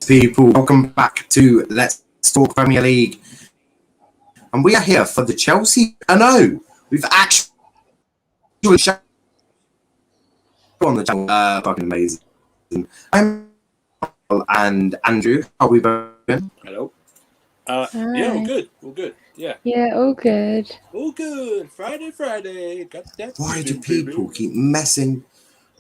people, welcome back to Let's Talk Premier League. And we are here for the Chelsea. I know, we've actually on the channel. Fucking amazing. I'm and Andrew. How are we both doing? Hello. Yeah, all good. All good. Yeah. Yeah, all good. All good. Friday. Got that. Why do people keep messing?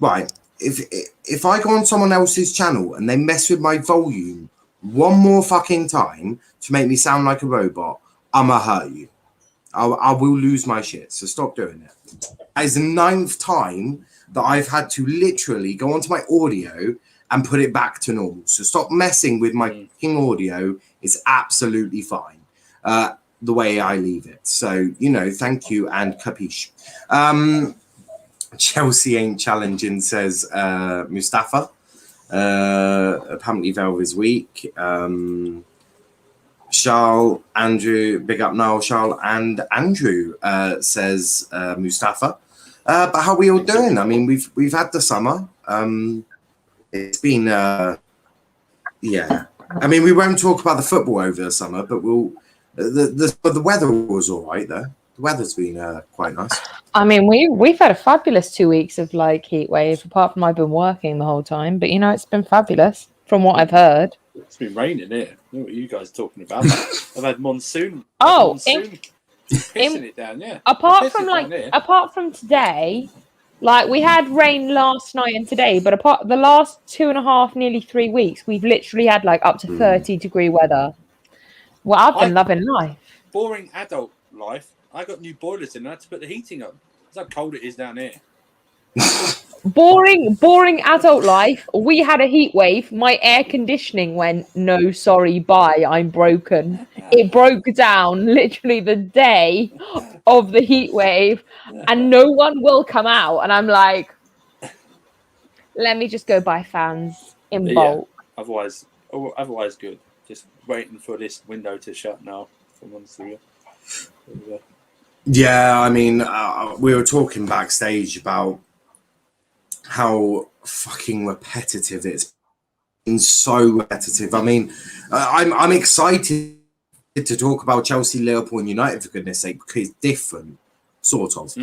Right. If I go on someone else's channel and they mess with my volume one more fucking time to make me sound like a robot, I'ma hurt you. I will lose my shit. So stop doing it. That is the 9th time that I've had to literally go onto my audio and put it back to normal. So stop messing with my fucking audio. It's absolutely fine. The way I leave it. So, thank you and capiche. Chelsea ain't challenging, says Mustafa. Apparently Velv is weak. Charles, Andrew, big up Niall, Charles and Andrew, says Mustafa. But how are we all doing? I mean, we've had the summer. It's been yeah. I mean, we won't talk about the football over the summer, but the weather was all right though. The weather's been quite nice. I mean, we've had a fabulous 2 weeks of heat wave. Apart from I've been working the whole time, but it's been fabulous from what I've heard. It's been raining here. I know what you guys are talking about. I've had monsoon. Pissing it down. Yeah. Apart from today, we had rain last night and today, but apart the last 2.5, nearly 3 weeks, we've literally had up to 30-degree weather. Well, I've been loving life. Boring adult life. I got new boilers in. I had to put the heating on. That's how cold it is down here. Boring adult life. We had a heat wave. My air conditioning went, no, sorry, bye, I'm broken. It broke down literally the day of the heat wave, and no one will come out. And I'm like, let me just go buy fans in bulk. Otherwise good. Just waiting for this window to shut now. Yeah, I mean, we were talking backstage about how fucking repetitive it's been. So repetitive. I mean, I'm excited to talk about Chelsea, Liverpool, and United for goodness sake, because it's different, sort of.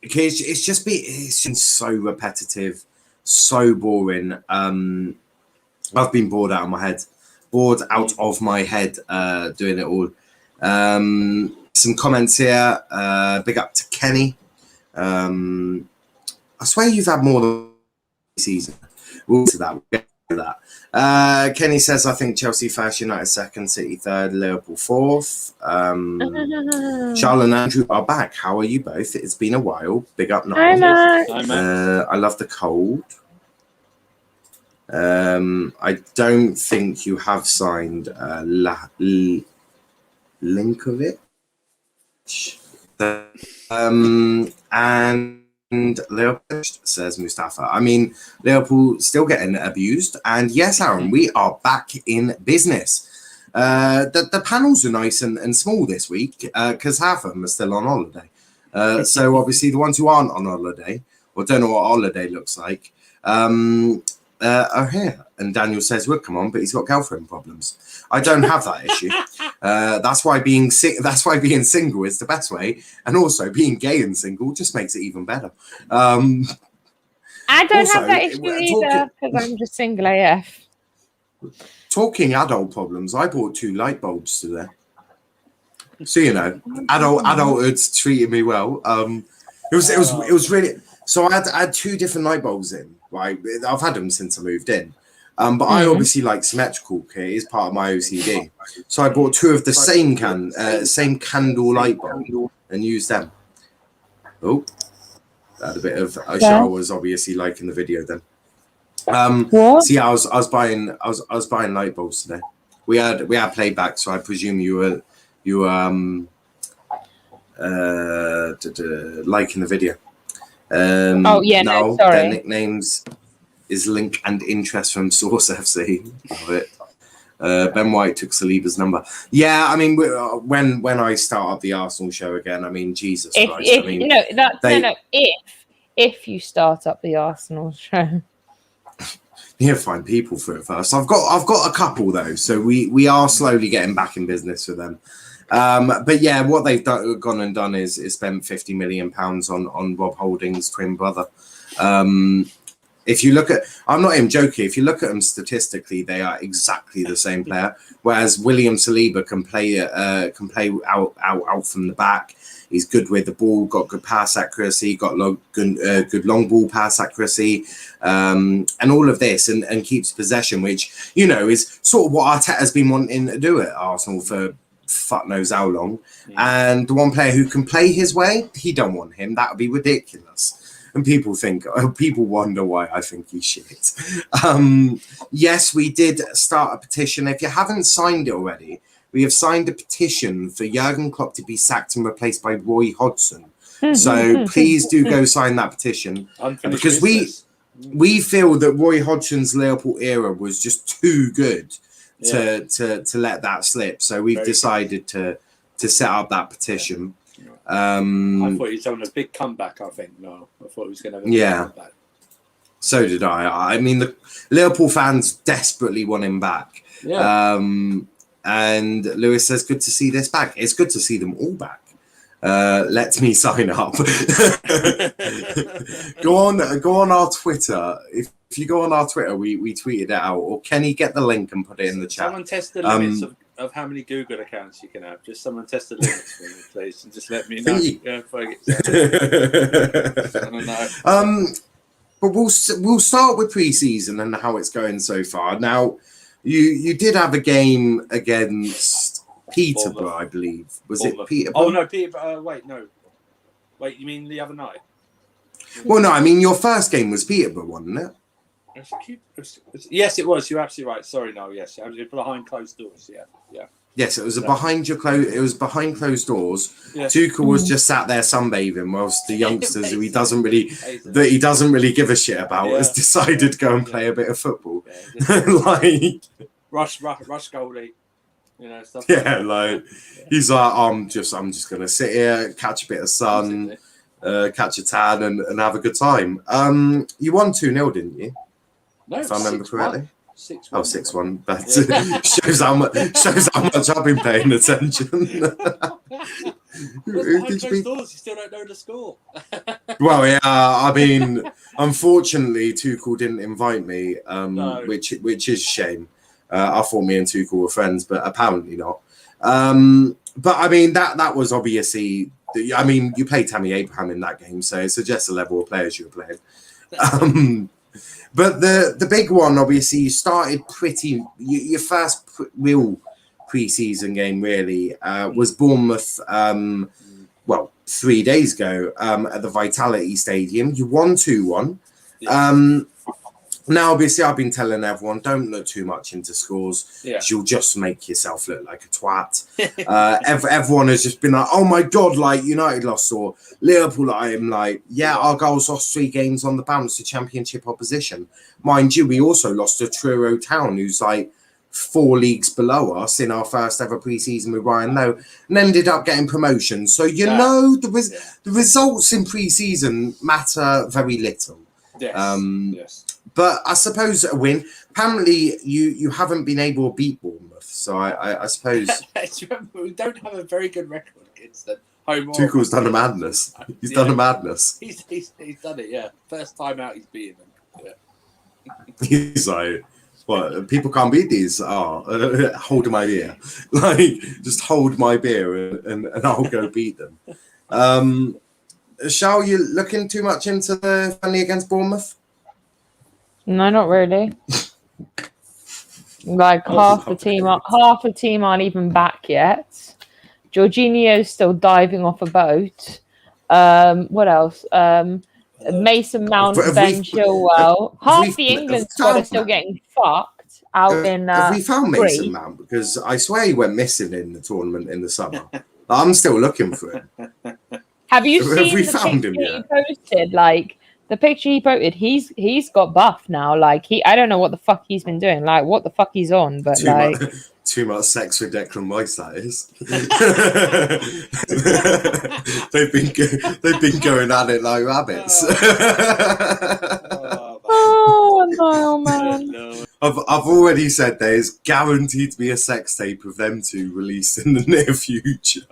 Because it's been so repetitive, so boring. I've been bored out of my head doing it all. Some comments here. Big up to Kenny. I swear you've had more than a season. We'll get to that. Kenny says, I think Chelsea first, United second, City third, Liverpool fourth. Charlotte and Andrew are back. How are you both? It's been a while. Big up Niall. Hi, Matt. I love the cold. I don't think you have signed Linkovic. And Liverpool, says Mustafa. I mean, Liverpool still getting abused. And yes, Aaron, we are back in business. The panels are nice and small this week because half of them are still on holiday. So obviously the ones who aren't on holiday or don't know what holiday looks like are here. And Daniel says, well, come on, but he's got girlfriend problems. I don't have that issue. That's why being single is the best way. And also being gay and single just makes it even better. I don't have that issue either because I'm just single AF. Talking adult problems, I bought 2 light bulbs today. So, adulthood's treated me well. It was really... So I had 2 different light bulbs in, right? I've had them since I moved in. But I obviously like symmetrical. Okay, it is part of my OCD. So I bought 2 of the same candle light bulb and used them. Oh, that a bit of Charles was obviously liking the video then. What? So yeah, I was buying light bulbs today. We had playback, so I presume you were liking the video. Sorry. Their nicknames is Link and Interest from Source FC. Love it. Ben White took Saliba's number. Yeah, I mean, when I start up the Arsenal show again, I mean, Jesus Christ. If you start up the Arsenal show. You have to find people for it first. I've got a couple though, so we are slowly getting back in business with them. But yeah, what they've gone and done is spent £50 million on Rob Holding's twin brother. If you look at, I'm not even joking. If you look at them statistically, they are exactly the same player. Whereas William Saliba can play out from the back. He's good with the ball, got good pass accuracy, got good long ball pass accuracy, and all of this, and keeps possession, which is sort of what Arteta's been wanting to do at Arsenal for fuck knows how long. And the one player who can play his way, he don't want him. That would be ridiculous. And people wonder why I think he's shit. Yes, we did start a petition. If you haven't signed it already, we have signed a petition for Jurgen Klopp to be sacked and replaced by Roy Hodgson. So please do go sign that petition, because we feel that Roy Hodgson's Liverpool era was just too good to let that slip. So we've decided to set up that petition. I thought he was having a big comeback. I think I thought he was going to have a big comeback. So did I. I mean, the Liverpool fans desperately want him back. Yeah. And Lewis says, "Good to see this back." It's good to see them all back. Let me sign up. Go on our Twitter. If you go on our Twitter, we tweeted it out. Or Kenny, get the link and put it in the chat. Someone test the limits of how many Google accounts you can have. Just someone test the limits for me, please, and just let me know. I don't know. But we'll start with pre-season and how it's going so far. Now, you did have a game against Peterborough, I believe. Was it Peterborough? Oh no, Peterborough. Wait, you mean the other night? Well, no, I mean your first game was Peterborough, wasn't it? Yes, it was. You're absolutely right. Sorry, no, yes, it was behind closed doors. Yeah. Yes, it was It was behind closed doors. Yeah. Tuchel was just sat there sunbathing, whilst the youngsters, who he doesn't really give a shit about, has decided to go and play a bit of football. Like rush goalie, stuff. He's like, I'm just gonna sit here, catch a bit of sun, catch a tan, and have a good time. You won 2-0, didn't you? No, if I remember correctly. 6-1. Oh, 6-1. That shows how much I've been paying attention. You still don't know the score. Well, yeah. I mean, unfortunately, Tuchel didn't invite me, which is a shame. I thought me and Tuchel were friends, but apparently not. But I mean, that was obviously. I mean, you played Tammy Abraham in that game, so it suggests the level of players you were playing. But the big one, obviously, you started your first real pre-season game really was Bournemouth. 3 days ago at the Vitality Stadium. You won 2-1. Now, obviously, I've been telling everyone, don't look too much into scores. Yeah. You'll just make yourself look like a twat. Everyone has just been like, oh my God, like United lost, or Liverpool. I am like, our goals lost 3 games on the bounce to championship opposition. Mind you, we also lost to Truro Town, who's like 4 leagues below us in our first ever pre-season with Ryan Lowe, and ended up getting promotion. So, the results in pre-season matter very little. Yes. But I suppose a win. Apparently, you haven't been able to beat Bournemouth, so I suppose we don't have a very good record against them. Tuchel's done a madness. He's done a madness. He's done it. Yeah, first time out, he's beaten them. Yeah. He's like, what? People can't beat these. Hold my beer. Like, just hold my beer and I'll go beat them. Shall you looking too much into the friendly against Bournemouth? No, not really. Like half the team aren't even back yet. Jorginho's still diving off a boat. What else? Mason Mount, Ben Chilwell. Half the England squad are still getting fucked out in. Have we found Mason Mount? Because I swear he went missing in the tournament in the summer. I'm still looking for him. Have you seen the picture he posted? Like the picture he posted, he's got buff now. Like I don't know what the fuck he's been doing. Like what the fuck he's on, but too much sex with Declan Rice. That is. They've been going at it like rabbits. Oh Oh man. No. I've already said there is guaranteed to be a sex tape of them two released in the near future.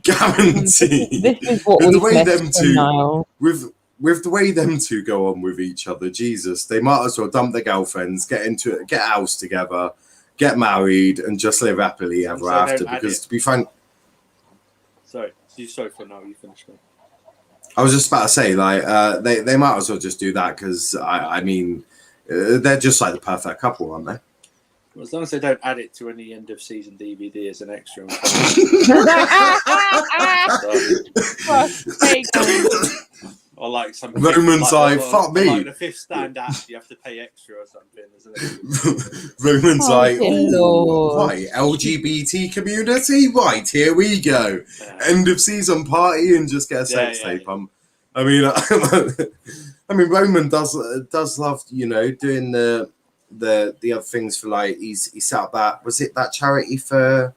Guaranteed. This is what And the we've way missed them from two Niall. with the way them two go on with each other, Jesus, they might as well dump their girlfriends, get a house together, get married, and just live happily ever So after. don't add Because it. to be frank, Sorry for now. You finish me. I was just about to say, like, they might as well just do that because I mean, they're just like the perfect couple, aren't they? Well, as long as they don't add it to any end of season DVD as an extra. Or like some Roman's like, fuck me. Like the fifth stand act, you have to pay extra or something, isn't it? Roman's Oh, like, dear ooh, Lord. right, LGBT community, right, here we go. End of season party and just get a sex tape. I mean, Roman does love, you know, doing the other things for, like, he set up that charity for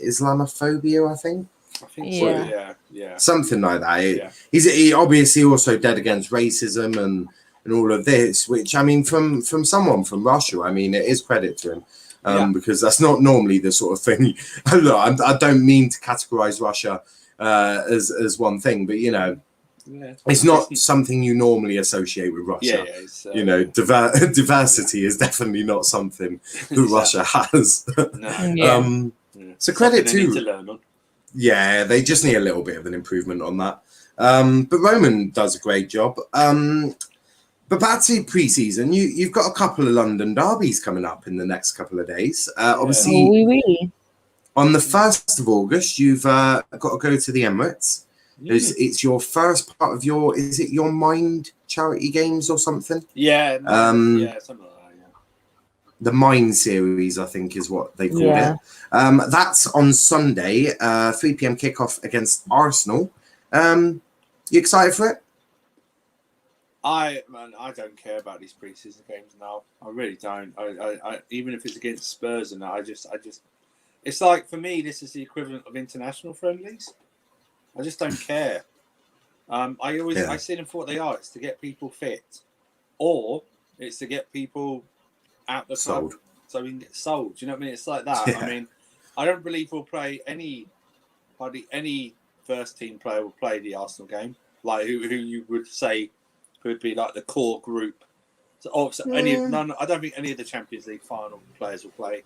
Islamophobia, I think. I think so. Yeah. Something like that. He obviously also dead against racism and all of this, which, I mean, from someone from Russia, I mean, it is credit to him, because that's not normally the sort of thing. Look, I don't mean to categorize Russia as one thing, but, you know, it's not something you normally associate with Russia. You know, diversity is definitely not something that Russia has. No. So credit to to learn on. Yeah, they just need a little bit of an improvement on that. But Roman does a great job. But back to pre-season, you've got a couple of London derbies coming up in the next couple of days. Obviously, on the 1st of August, you've got to go to the Emirates. It's your first part of your, is it your Mind charity games or something? Yeah, something like that, The Mind series, I think, is what they called it. That's on Sunday, 3 p.m. kickoff against Arsenal. You excited for it? I don't care about these preseason games now. I really don't. I even if it's against Spurs and that, I just, it's like, for me, this is the equivalent of international friendlies. I just don't care. I see them for what they are. It's to get people fit, or it's to get people out the club so we can get sold. Do you know what I mean? It's like that. I mean, I don't believe we'll play hardly any first team player will play the Arsenal game. Like who you would say would be like the core group. I don't think any of the Champions League final players will play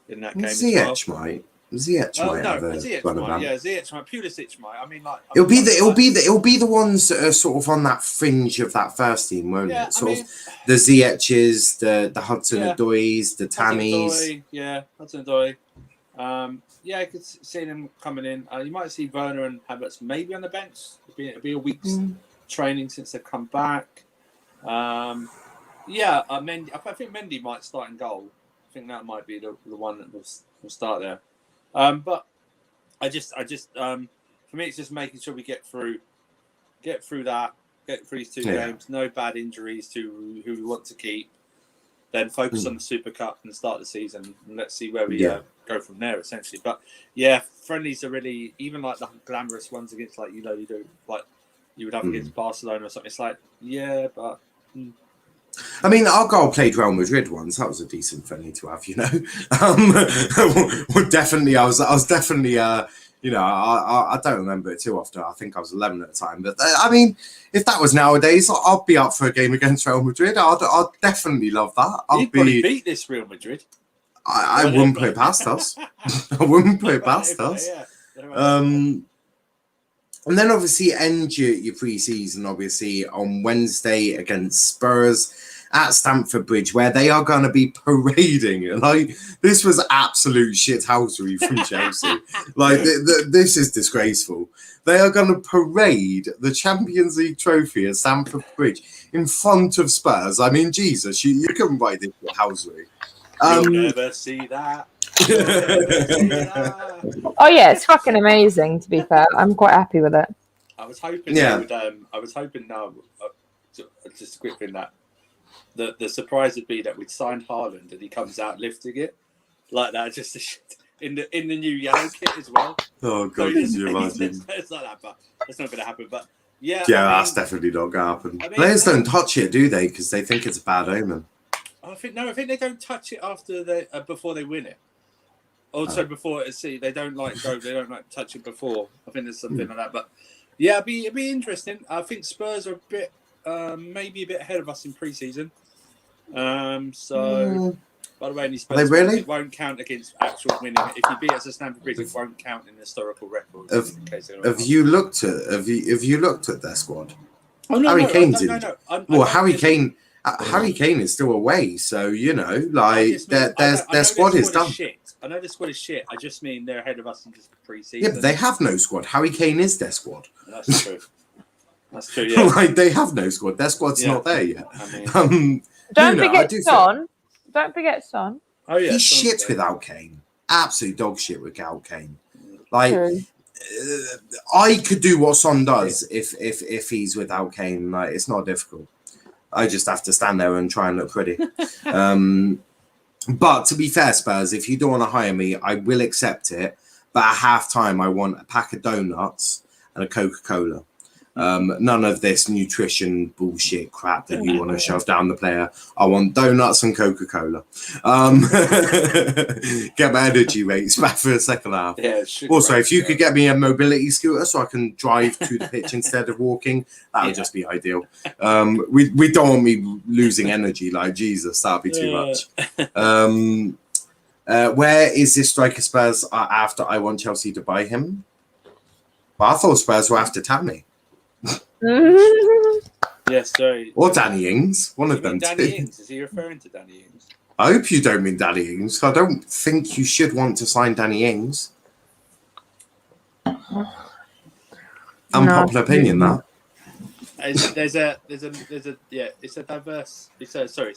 in that game. Ziyech might. Ziyech might. Ziyech might. Pulisic might. I mean, like it'll be the ones that are sort of on that fringe of that first team, won't it? Sort of the Ziyech's, the Hudson-Odois, the Tammys. Hudson-Odoi. I could see them coming in. You might see Werner and Havertz maybe on the bench. It'll be a week's training since they've come back. Mendy. I think Mendy might start in goal. I think that might be the one that will start there. But I just for me, it's just making sure we get through these two games. No bad injuries to who we want to keep. Then focus on the Super Cup and start the season, and let's see where we go from there. Essentially, but friendlies are really, even like the glamorous ones against, like, you do like you would have against Barcelona or something. It's like but. I mean, Argyle played Real Madrid once. That was a decent friendly to have, you know. Definitely, I was definitely, I don't remember it too often. I think I was 11 at the time. But I mean, if that was nowadays, I'd be up for a game against Real Madrid. I'd definitely love that. You'd probably beat this Real Madrid. I wouldn't put it past us. I wouldn't put it past us. And then obviously end your pre-season, obviously, on Wednesday against Spurs at Stamford Bridge, where they are going to be parading. Like, this was absolute shithousery from Chelsea. Like, this is disgraceful. They are going to parade the Champions League trophy at Stamford Bridge in front of Spurs. I mean, Jesus, you couldn't write this shithousery. You'll never see that. Oh yeah, it's fucking amazing. To be fair, I'm quite happy with it. I was hoping. Just a quick thing that the surprise would be that we'd signed Haaland and he comes out lifting it like that, just in the new yellow kit as well. Oh god, can you imagine? It's like that, but that's not going to happen. But Yeah, Yeah, that's definitely not going to happen. Players don't touch it, do they? Because they think it's a bad omen. I think they don't touch it after before they win it. Also, before they don't touch it before. I think there's something like that. But yeah, it'd be interesting. I think Spurs are a bit, maybe a bit ahead of us in pre-season. By the way, any Spurs really? it won't count against actual winning. If you beat us at Stamford Bridge, it won't count in the historical records. Have you looked at their squad? Oh no, Harry Kane's in. No. Harry Kane. Harry Kane is still away, so their squad is done. I know the squad is shit. I just mean they're ahead of us in just pre-season. Yeah, but they have no squad. Harry Kane is their squad. That's true. That's true. Yeah. Like they have no squad. Their squad's not there yet. I mean, don't forget Son. Don't forget Son. Oh yeah, he's shit without Kane. Absolute dog shit without Kane. Like I could do what Son does if he's without Kane. Like it's not difficult. I just have to stand there and try and look pretty. But to be fair, Spurs, if you don't want to hire me, I will accept it. But at half time, I want a pack of donuts and a Coca-Cola. None of this nutrition bullshit crap that you want to shove down the player. I want donuts and Coca-Cola. Get my energy rates back for the second half. Yeah, also, if you could get me a mobility scooter so I can drive to the pitch instead of walking, that would just be ideal. We don't want me losing energy like Jesus. That would be too much. Where is this striker Spurs after I want Chelsea to buy him? Well, I thought Spurs were after Tammy. Yes, sorry. Or Danny Ings. One of them. Danny Ings. Is he referring to Danny Ings? I hope you don't mean Danny Ings. I don't think you should want to sign Danny Ings. Unpopular opinion, that. It's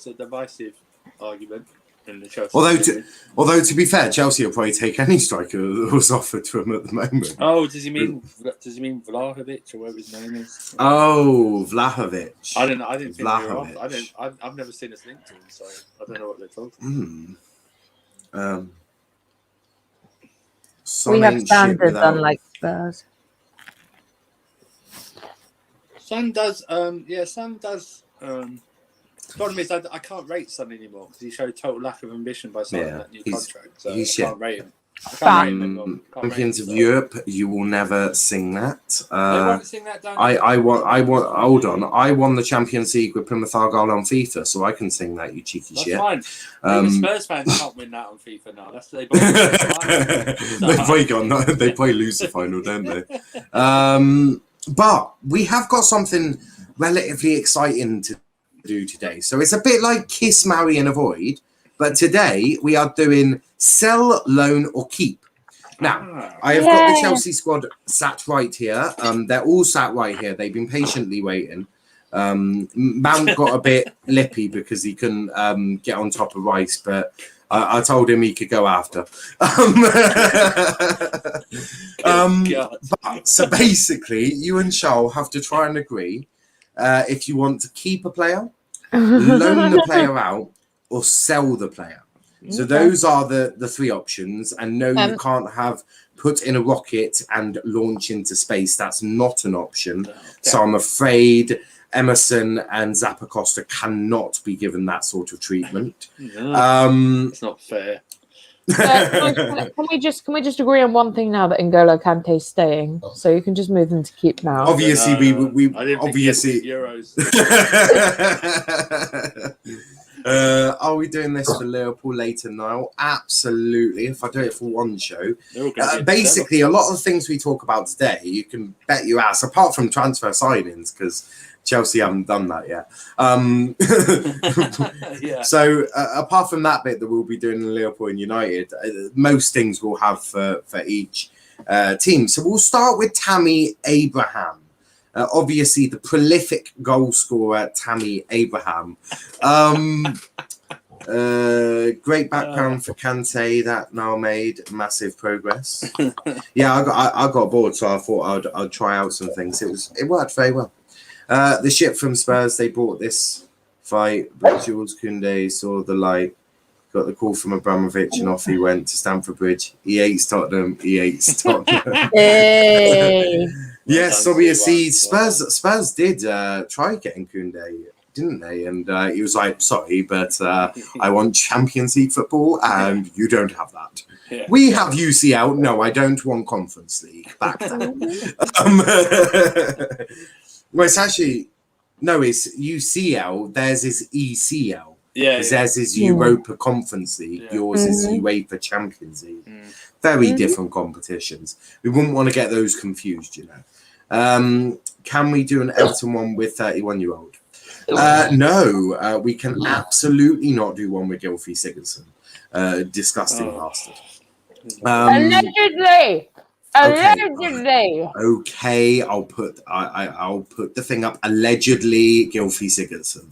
a divisive argument. Although to be fair, Chelsea will probably take any striker that was offered to him at the moment. Oh, does he mean Vlahovic or whatever his name is? Oh, Vlahovic. I didn't think Vlahovic. I've never seen us linked to him, so I don't know what they're talking about. We have standards unlike Spurs. Son does. Son does. The problem is I can't rate Son anymore because he showed total lack of ambition by signing that new contract. So I can't rate him. Champions of Europe, you will never sing that. They won't sing that down. I want. Hold on. I won the Champions League with Plymouth Argyle on FIFA, so I can sing that. You cheeky shit. That's fine. Even Spurs fans can't win that on FIFA now. That's they both. They probably lose the final, don't they? But we have got something relatively exciting to do today. So it's a bit like Kiss, Marry and Avoid, but today we are doing Sell, Loan or Keep. Now, I have got the Chelsea squad sat right here. They're all sat right here. They've been patiently waiting. Mount got a bit lippy because he couldn't get on top of Rice, but I told him he could go after. So basically, you and Charles have to try and agree if you want to keep a player, loan the player out, or sell the player. So those are the three options. And no, you can't have put in a rocket and launch into space. That's not an option. Okay. So I'm afraid Emerson and Zappa Costa cannot be given that sort of treatment. It's not fair. Can we just agree on one thing now that N'Golo Kante's staying, so you can just move them to keep now. Obviously, we obviously Euros. Are we doing this for Liverpool later, Niall? Absolutely. If I do it for one show, basically a lot of the things we talk about today, you can bet your ass, apart from transfer signings, because Chelsea haven't done that yet. So apart from that bit that we'll be doing in Liverpool and United, most things we'll have for each team. So we'll start with Tammy Abraham. Obviously, the prolific goal scorer, Tammy Abraham. Great background for Kante that now made massive progress. Yeah, I got bored, so I thought I'd try out some things. It worked very well. The ship from Spurs, they bought this fight, but Jules Koundé saw the light, got the call from Abramovich, and off he went to Stamford Bridge. He hates Tottenham. He hates Tottenham. Hey. Yes, done, obviously C1. Well done. Spurs did try getting Koundé, didn't they? And he was like, "Sorry, but I want Champions League football, and you don't have that. Yeah. We have UCL. No, I don't want Conference League. Back down." Well, it's actually no, it's UCL. Theirs is ECL. Yeah, Because theirs is Europa Conference League. Yeah. Yours is UEFA Champions League. Mm. Very different competitions. We wouldn't want to get those confused, you know. Can we do an Everton one with 31-year-old? No, we can absolutely not do one with Gylfi Sigurdsson. Disgusting bastard. Allegedly. Allegedly. Okay, I'll put the thing up. Allegedly, Gylfi Sigurdsson.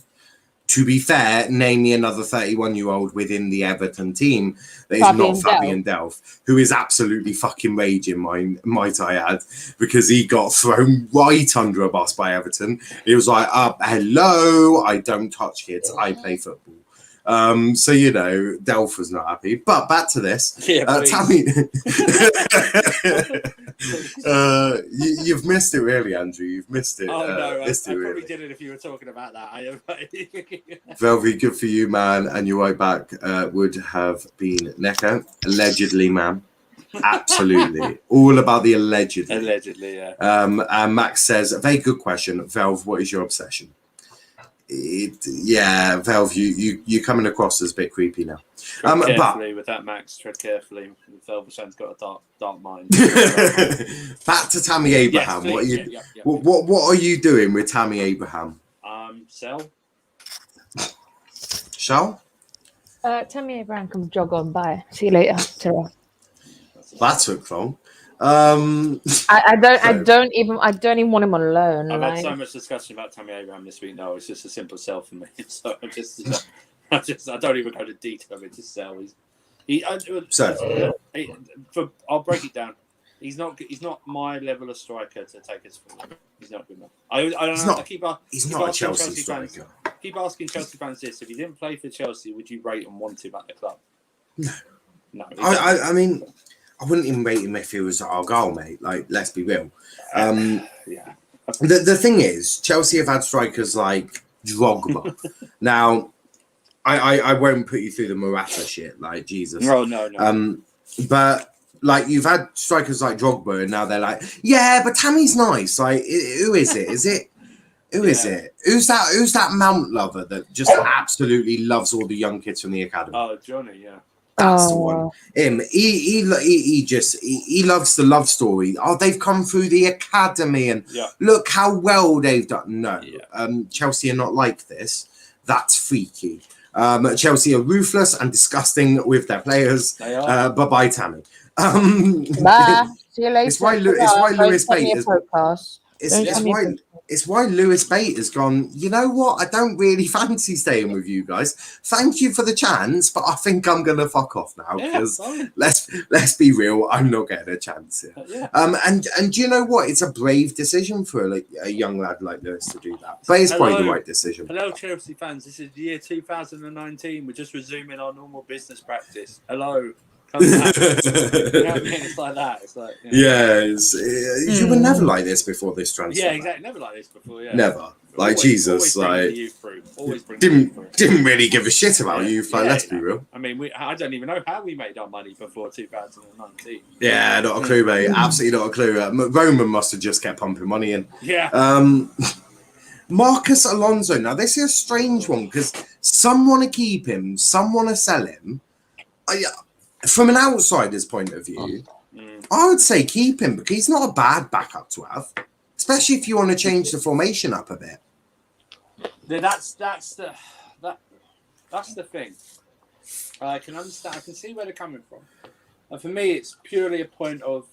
To be fair, name me another 31-year-old within the Everton team that is not Fabian Delph, who is absolutely fucking raging, might I add, because he got thrown right under a bus by Everton. He was like, hello, I don't touch kids, I play football. So, you know, Delph was not happy. But back to this. Yeah, Tammy, you've missed it really, Andrew. You've missed it. Oh, no, I missed it, probably really. didn't if you were talking about that. Velvy, good for you, man. And your right back would have been Neco. Allegedly, man. Absolutely. All about the allegedly. Allegedly, yeah. And Max says, a very good question. Velv, what is your obsession? Velv, you coming across as a bit creepy now. Tread carefully with that, Max. Tread carefully. Velverson's got a dark mind. Back to Tammy Abraham. Yes, what are you doing with Tammy Abraham? Sell. Shall? Tammy Abraham can jog on by. See you later. Ta-ra. That took long. I don't even want him on loan. I've had so much discussion about Tammy Abraham this week. No, it's just a simple sell for me. So I don't even go to detail of it. Just sell. I'll break it down. He's not my level of striker to take us forward. He's not good enough. I don't know. He's not a Chelsea striker. Keep asking Chelsea fans this: if he didn't play for Chelsea, would you rate and want him at the club? No. I mean, I wouldn't even rate him if he was our goal, mate. Like, let's be real. Yeah. The thing is, Chelsea have had strikers like Drogba. Now, I won't put you through the Morata shit, like Jesus. No. But like you've had strikers like Drogba, and now they're like, yeah, but Tammy's nice. Like, who is it? Is it? Who is it? Who's that Mount lover that just absolutely loves all the young kids from the academy? Oh, Johnny, yeah. That's the one. Him. He loves the love story. Oh, they've come through the academy and look how well they've done. No, Chelsea are not like this. That's freaky. Chelsea are ruthless and disgusting with their players. They are. Bye, Tammy. Bye. See you later. It's why Lewis Bate is. It's why Lewis Bate has gone, you know what? I don't really fancy staying with you guys. Thank you for the chance, but I think I'm going to fuck off now because let's be real, I'm not getting a chance here. Yeah. And do you know what? It's a brave decision for a young lad like Lewis to do that. But it's probably the right decision. Hello, Chelsea fans. This is the year 2019. We're just resuming our normal business practice. Hello. You know what I mean? It's like that. It's like, you were never like this before this transfer. Yeah, exactly. Never like this before. Yeah, never. Like Jesus, like didn't really give a shit about you. Let's be real. I mean, I don't even know how we made our money before 2019. Yeah, not a clue, mate. Absolutely not a clue. Roman must have just kept pumping money in. Yeah. Marcus Alonso. Now this is a strange one because some want to keep him, some want to sell him. From an outsider's point of view, I would say keep him because he's not a bad backup to have, especially if you want to change the formation up a bit. That's the thing. I can understand. I can see where they're coming from. And for me, it's purely a point of.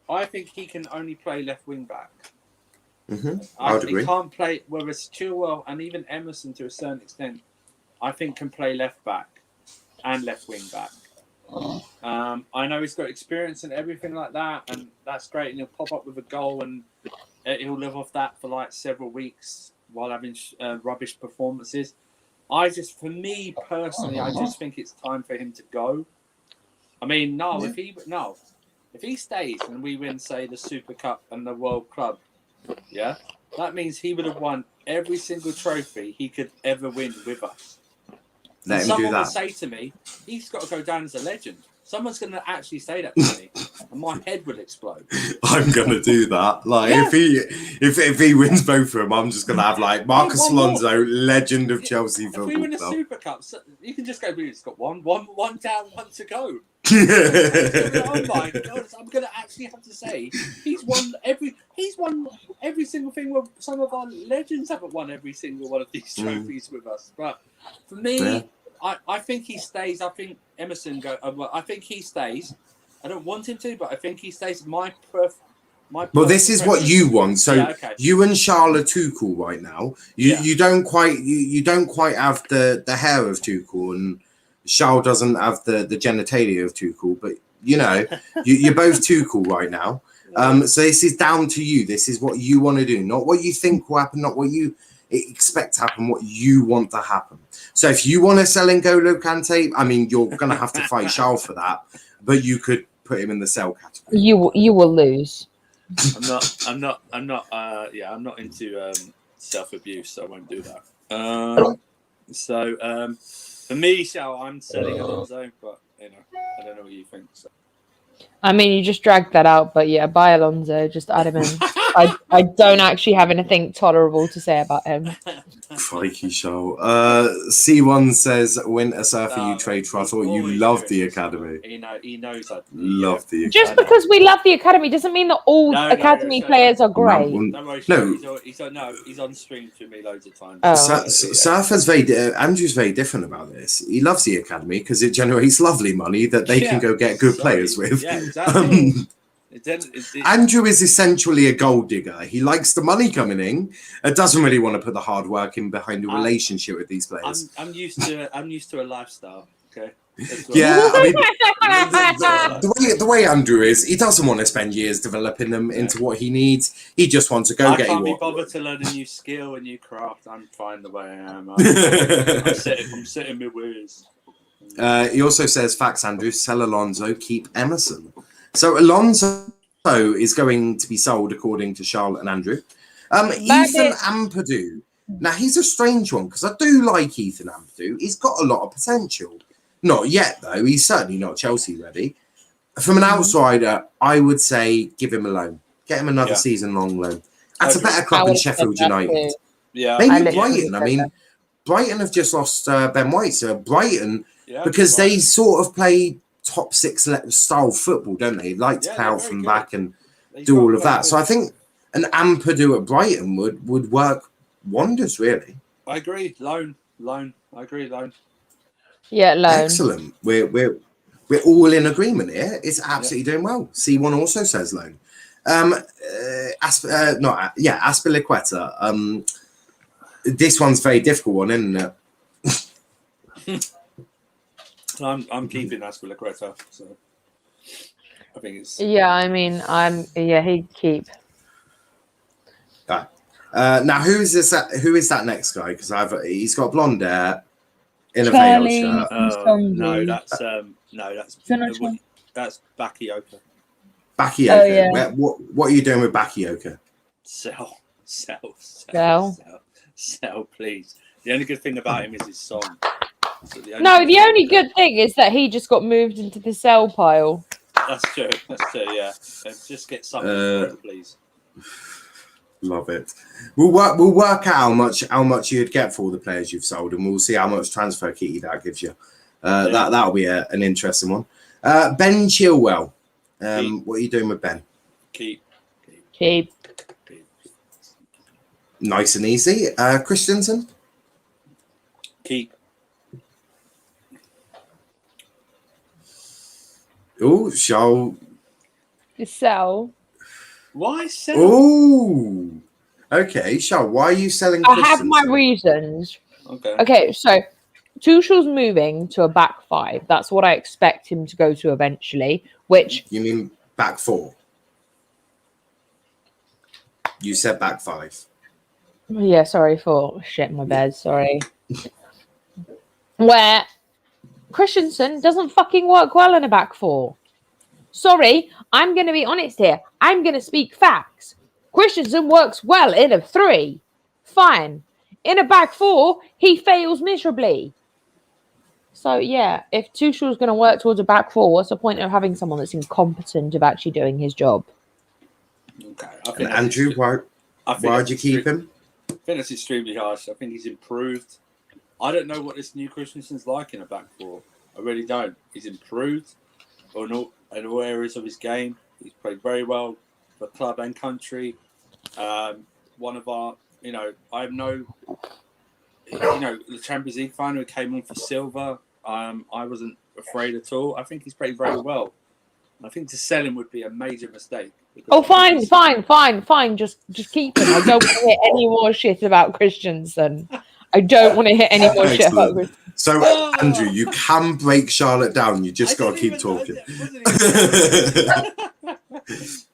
I think he can only play left wing back. I would agree. He can't play. Whereas Chilwell and even Emerson, to a certain extent, I think can play left back. And left wing back. I know he's got experience and everything like that, and that's great. And he'll pop up with a goal, and he'll live off that for like several weeks while having rubbish performances. For me personally, I just think it's time for him to go. I mean, if if he stays and we win, say, the Super Cup and the World Club, yeah, that means he would have won every single trophy he could ever win with us. Let him do Someone would that. say to me, he's got to go down as a legend. Someone's going to actually say that to me, and my head will explode. I'm gonna do that. Like Yeah. if he wins both of them, I'm just gonna have like Marcus One more. Alonso, legend of Chelsea If we Football win the Club. Super Cup, you can just go, it's got one down, one to go. Oh my God, I'm going to actually have to say he's won every single thing. Where some of our legends haven't won every single one of these trophies with us. But for me, I think he stays. I think Emerson I think he stays. I don't want him to, but I think he stays. Well, this is what you want. So yeah, okay. you and Charles are Tuchel right now. You don't quite have the hair of Tuchel, and Charles doesn't have the genitalia of Tuchel. But you're both Tuchel right now. So this is down to you. This is what you want to do, not what you think will happen, not what you expect to happen, what you want to happen. So if you want to sell N'Golo Kante, I mean, you're going to have to fight Charles for that, but you could put him in the sell category. You will lose. I'm not into self-abuse, so I won't do that. For me, I'm selling Alonso, but I don't know what you think. So. I mean, you just dragged that out, but yeah, buy Alonso, just add him in. I don't actually have anything tolerable to say about him. Crikey, Charles. C1 says, Winter Surfer, you trade for. I thought you loved the academy. He knows that. Love the academy. Just because we love the academy doesn't mean that all academy players are great. He's on stream to me loads of times. Oh. Surfer's Andrew's very different about this. He loves the academy because it generates lovely money that they can go get good players with. Yeah, exactly. Andrew is essentially a gold digger. He likes the money coming in and doesn't really want to put the hard work in behind a relationship with these players. I'm used to a lifestyle. Okay. Yeah, I mean, the way Andrew is, he doesn't want to spend years developing them into what he needs. He just wants to go get. I can't be bothered to learn a new skill, a new craft. I'm fine the way I am. I'm sitting my ways. He also says, facts, Andrew, sell Alonso, keep Emerson. So Alonso is going to be sold according to Charlotte and Andrew. Ethan Ampadu. Now, he's a strange one because I do like Ethan Ampadu. He's got a lot of potential. Not yet, though. He's certainly not Chelsea ready. From an outsider, I would say give him a loan. Get him another season-long loan. That's a better club than Sheffield United. Yeah, maybe Brighton. I mean, Brighton have just lost Ben White. So Brighton, because they sort of play top six style football, don't they? Like to play out from back and do all of that. So I think an Ampadu at Brighton would work wonders, really. I agree. Loan. I agree. Loan. Yeah, loan. Excellent. We're all in agreement here. It's absolutely doing well. C1 also says loan. Aspilicueta. This one's a very difficult one, isn't it? I'm keeping Aspilicueta, so I think it's. Yeah, I mean, he'd keep. Now, who is that next guy? Because he's got blonde hair in a veiled shirt. That's Bakayoko. Bakayoko. Oh, yeah. What are you doing with Bakayoko? Sell, please. The only good thing about him is his song. So the only good thing is that he just got moved into the sell pile. That's true. Yeah. Just get something for him, please. Love it. We'll work out how much you'd get for all the players you've sold, and we'll see how much transfer kitty that gives you. That'll be an interesting one. Ben Chilwell. What are you doing with Ben? Keep. Nice and easy. Christensen. Keep. Oh, shall Sell. Why sell? Oh, okay. Shall, why are you selling? I have my reasons. Okay. So Tuchel's moving to a back five. That's what I expect him to go to eventually. Which you mean back four? You said back five. Yeah, sorry for shit my bed. Sorry. Where Christensen doesn't fucking work well in a back four. Sorry, I'm going to be honest here. I'm going to speak facts. Christensen works well in a 3. Fine. In a back 4, he fails miserably. So, yeah, if Tuchel's going to work towards a back 4, what's the point of having someone that's incompetent of actually doing his job? Okay. And Andrew, why'd you keep him? I think that's extremely harsh. I think he's improved. I don't know what this new Christensen's like in a back 4. I really don't. He's improved in all areas of his game. He's played very well for club and country. One of our, I know, the Champions League final, he came on for silver. I wasn't afraid at all. I think he's played very well. I think to sell him would be a major mistake. Oh, fine. Just keep him. I don't want to hear any more shit about Christensen. I don't want to hear any more shit about Christensen. So, Andrew, you can break Charlotte down. You just got to keep talking.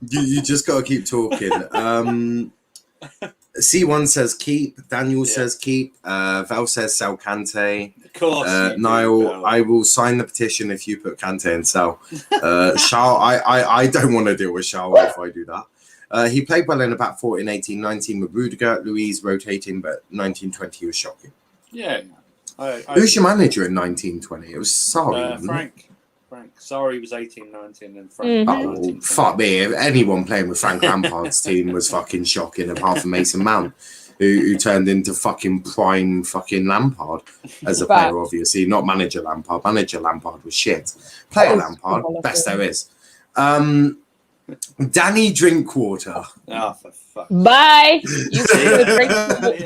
You just got to keep talking. C1 says keep. Daniel says keep. Val says sell Kante. Of course. Niall, I will sign the petition if you put Kante and sell. Charles, I don't want to deal with Charles if I do that. He played well in the back 4 in 18-19 with Rudiger, Louise rotating, but 19-20 was shocking. Yeah. Who's your manager in 19-20? It was Sarri. Frank. Sarri was 18-19 and Frank. Oh, fuck me. If anyone playing with Frank Lampard's team was fucking shocking, apart from Mason Mount, who turned into fucking prime fucking Lampard as a player, obviously. Not manager Lampard. Manager Lampard was shit. Player Lampard, best there is. Danny Drinkwater. Oh, for fuck. Bye.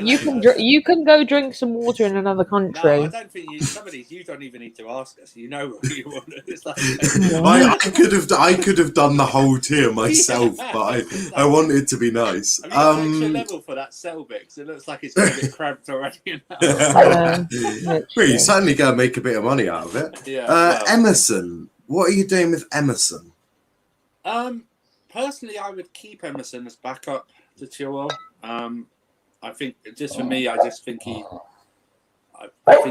You can go drink some water in another country. No, I don't think some of these you don't even need to ask us. You know what you want. It's like, I could have done the whole tier myself, but I wanted to be nice. Have you got an extra level for that Selbix? It looks like it's a bit cramped already. Well, you certainly going to make a bit of money out of it. Yeah. Emerson, what are you doing with Emerson? Personally, I would keep Emerson as backup to Chilwell. I think just for me, I think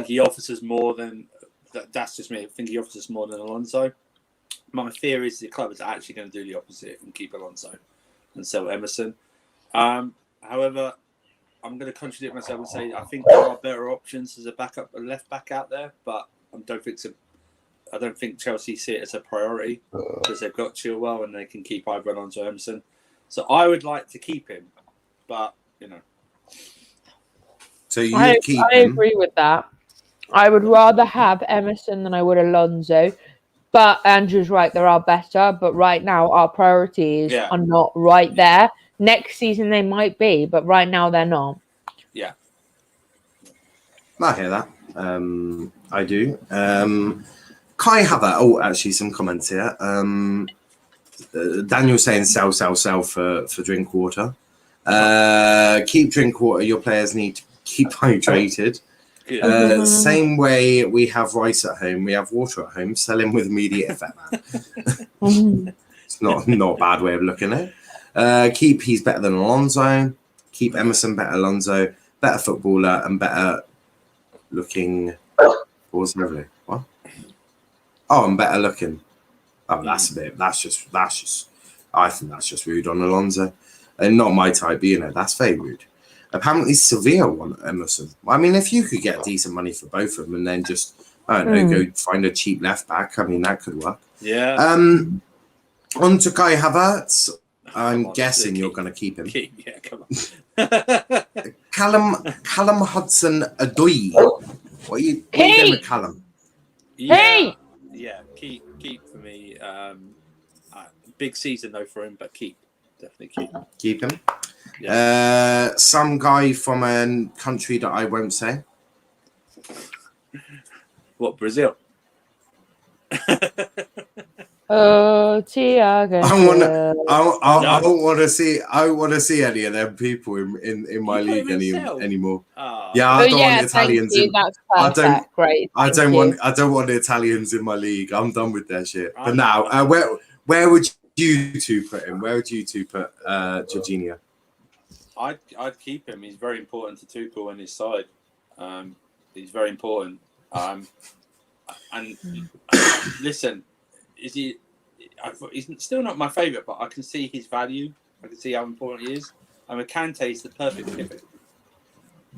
he offers us more than. That's just me. I think he offers us more than Alonso. My theory is the club is actually going to do the opposite and keep Alonso and sell Emerson. However, I'm going to contradict myself and say I think there are better options as a backup, a left back out there, but I don't think Chelsea see it as a priority because they've got Chilwell and they can keep either Alonso or Emerson. So I would like to keep him, but So you keep I agree with that. I would rather have Emerson than I would Alonso. But Andrew's right, there are better. But right now, our priorities are not right there. Next season, they might be, but right now, they're not. Yeah. I hear that. I do. Kai Havertz. Oh, actually, some comments here. Daniel saying sell for Drinkwater. Keep Drinkwater. Your players need to keep hydrated. Same way we have rice at home, we have water at home. Sell him with immediate effect. It's not a bad way of looking at it. Keep he's better than Alonso. Keep Emerson better Alonso, better footballer and better looking. What? Oh, and better looking. Oh, that's just. I think that's just rude on Alonso, and not my type. But that's very rude. Apparently, Sevilla want Emerson. I mean, if you could get decent money for both of them, and then just go find a cheap left back. I mean, that could work. Yeah. On to Kai Havertz. I'm guessing you're going to keep him. Yeah, come on. Callum Hudson-Odoi. What are you doing with Callum? Hey! Yeah, keep for me. Big season though for him, but definitely keep. Keep him. Yeah. Some guy from a country that I won't say. What, Brazil? Oh, Thiago. I don't want to see any of them people in my league anymore. Oh. Yeah, I don't want Italians. That's perfect. Great. I don't want the Italians in my league. I'm done with their shit. But now, where would you two put him? Where would you two put Jorginho? I'd keep him. He's very important to Tuchel and his side. He's very important. And listen, he's still not my favourite, but I can see his value. I can see how important he is. And Kante is the perfect pivot.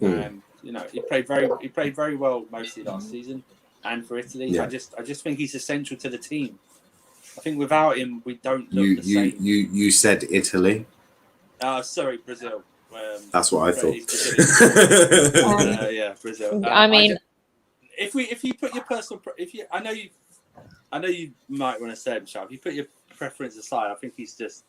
And he played very well mostly last season, and for Italy. Yeah. I just think he's essential to the team. I think without him, we don't look the same. You said Italy. Sorry, Brazil. That's what I thought. Yeah, Brazil. I mean, if you put your personal, I know you might want to say him, Charles. If you put your preference aside, I think he's just.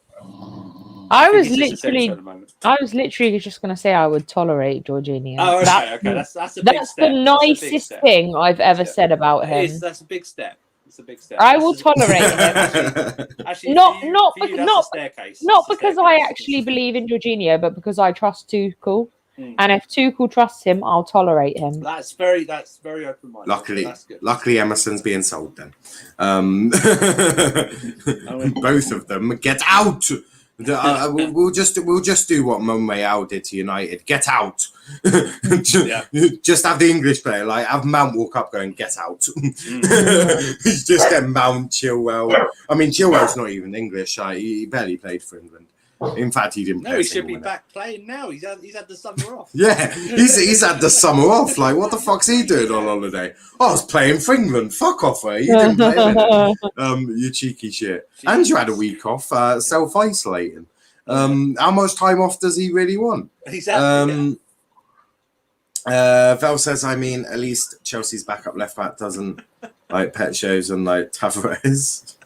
I was literally just going to say I would tolerate Jorginho. Oh, okay. That's a big step. That's the nicest thing I've ever said about him. That's a big step. It's a big step. I will tolerate him. Actually, not because I staircase. actually believe in Jorginho, but because I trust Tuchel. And if Tuchel trusts him, I'll tolerate him. That's very open-minded. Luckily, Emerson's being sold then. Both of them, get out. We'll just do what Monreal did to United. Get out. Just have the English player, like have Mount walk up going, get out. Just get Mount, Chilwell. I mean, Chilwell's not even English. He barely played for England. In fact, he didn't play. No, he should be back playing now. He's had the summer off. Yeah, he's had the summer off. Like, what the fuck's he doing on holiday? Oh, I was playing for England. Fuck off, eh? You didn't play it. You cheeky shit. And you had a week off, self-isolating. How much time off does he really want? Exactly. Vel says, I mean, at least Chelsea's backup left back doesn't like pet shows and like Tavares.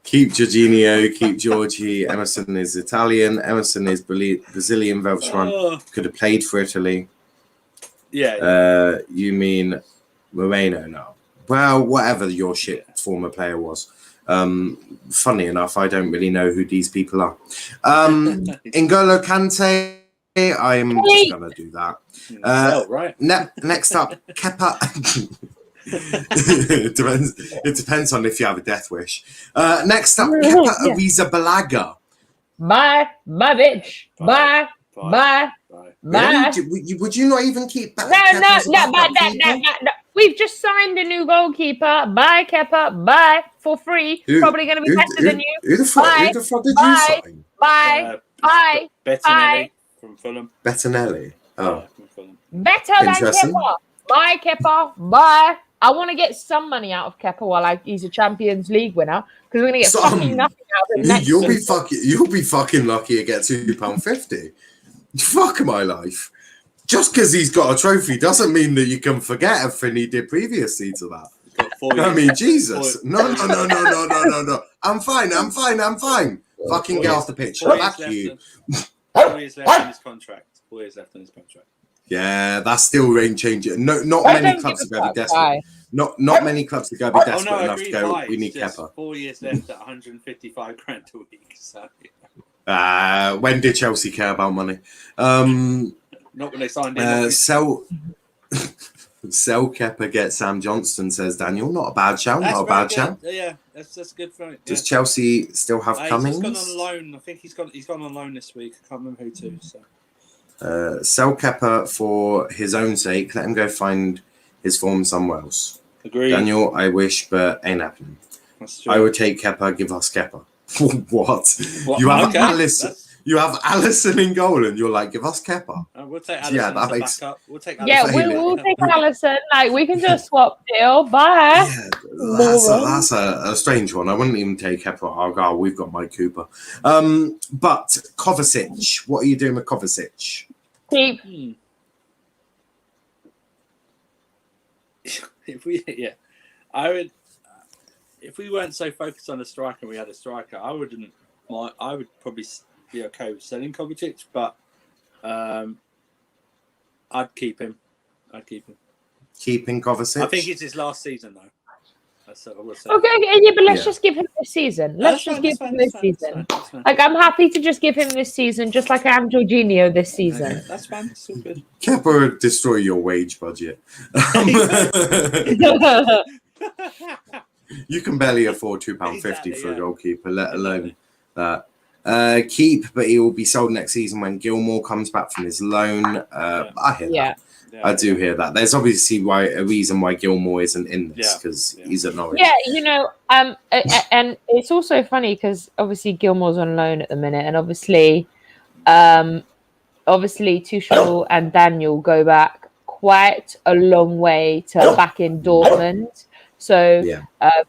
Keep Jorginho, keep Georgie. Emerson is Italian. Emerson is Brazilian. Veltron could have played for Italy. Yeah. You mean Moreno now? Well, whatever your shit former player was. Funny enough, I don't really know who these people are. N'Golo Kante, I'm just going to do that. Right. Next up, Kepa. It depends on if you have a death wish. Next up, Kepa Arrizabalaga. Bye, bitch. Bye. Really? Would you not even keep back? No. We've just signed a new goalkeeper. Bye, Kepa. Bye, for free. Probably going to be better than you. Who the fuck did you sign? Bye. Bettinelli from Fulham. Bettinelli. From Fulham. Better than Kepa. Bye, Kepa. Bye. I want to get some money out of Kepa while he's a Champions League winner, because we're going to get fucking nothing out of him. You'll be fucking lucky to get £2.50. Fuck my life. Just because he's got a trophy doesn't mean that you can forget everything he did previously to that. I mean, Jesus. No. I'm fine. Fucking get off the pitch. Fuck you. 4 years left in his contract. 4 years left in his contract. Yeah, that's still range changing. Not many clubs are going to be desperate. Not many clubs are going to be desperate enough to go. We need Kepa. 4 years left at 155 grand a week. So. When did Chelsea care about money? Not when they signed him. Sell Kepa, get Sam Johnston, says Daniel. Not a bad shout. That's not a bad shout. Yeah, that's good for it. Does Chelsea still have Cummings? He's gone on loan. I think he's gone on loan this week. I can't remember who to. So. Sell Kepa for his own sake. Let him go find his form somewhere else. Agreed. Daniel, I wish, but ain't happening. I would take Kepa. Give us Kepa. What? You have You have Alisson in goal, and you're like, give us Kepa. We'll take Alisson as a backup. We'll take Alisson. Yeah, we'll take Alisson. Like, we can do a swap deal. Bye. Yeah, that's a strange one. I wouldn't even take Kepa. Oh, we've got Mike Cooper. But Kovacic, what are you doing with Kovacic? Keep. I would. If we weren't so focused on a striker and we had a striker, I would probably be okay with selling Kovacic, but I'd keep him. Keeping Kovacic? I think it's his last season, though. Okay, yeah, but let's just give him this season. Let's give him this season. Like, I'm happy to just give him this season, just like I am Jorginho this season. Okay, that's fine. It's all good. Kepa would destroy your wage budget. You can barely afford £2.50 for a goalkeeper, let alone that. Keep, but he will be sold next season when Gilmore comes back from his loan. I hear that. I do hear that. There's obviously a reason why Gilmore isn't in this because he's at Norwich. Yeah, and it's also funny because obviously Gilmore's on loan at the minute, and obviously Tuchel and Daniel go back quite a long way to back in Dortmund. So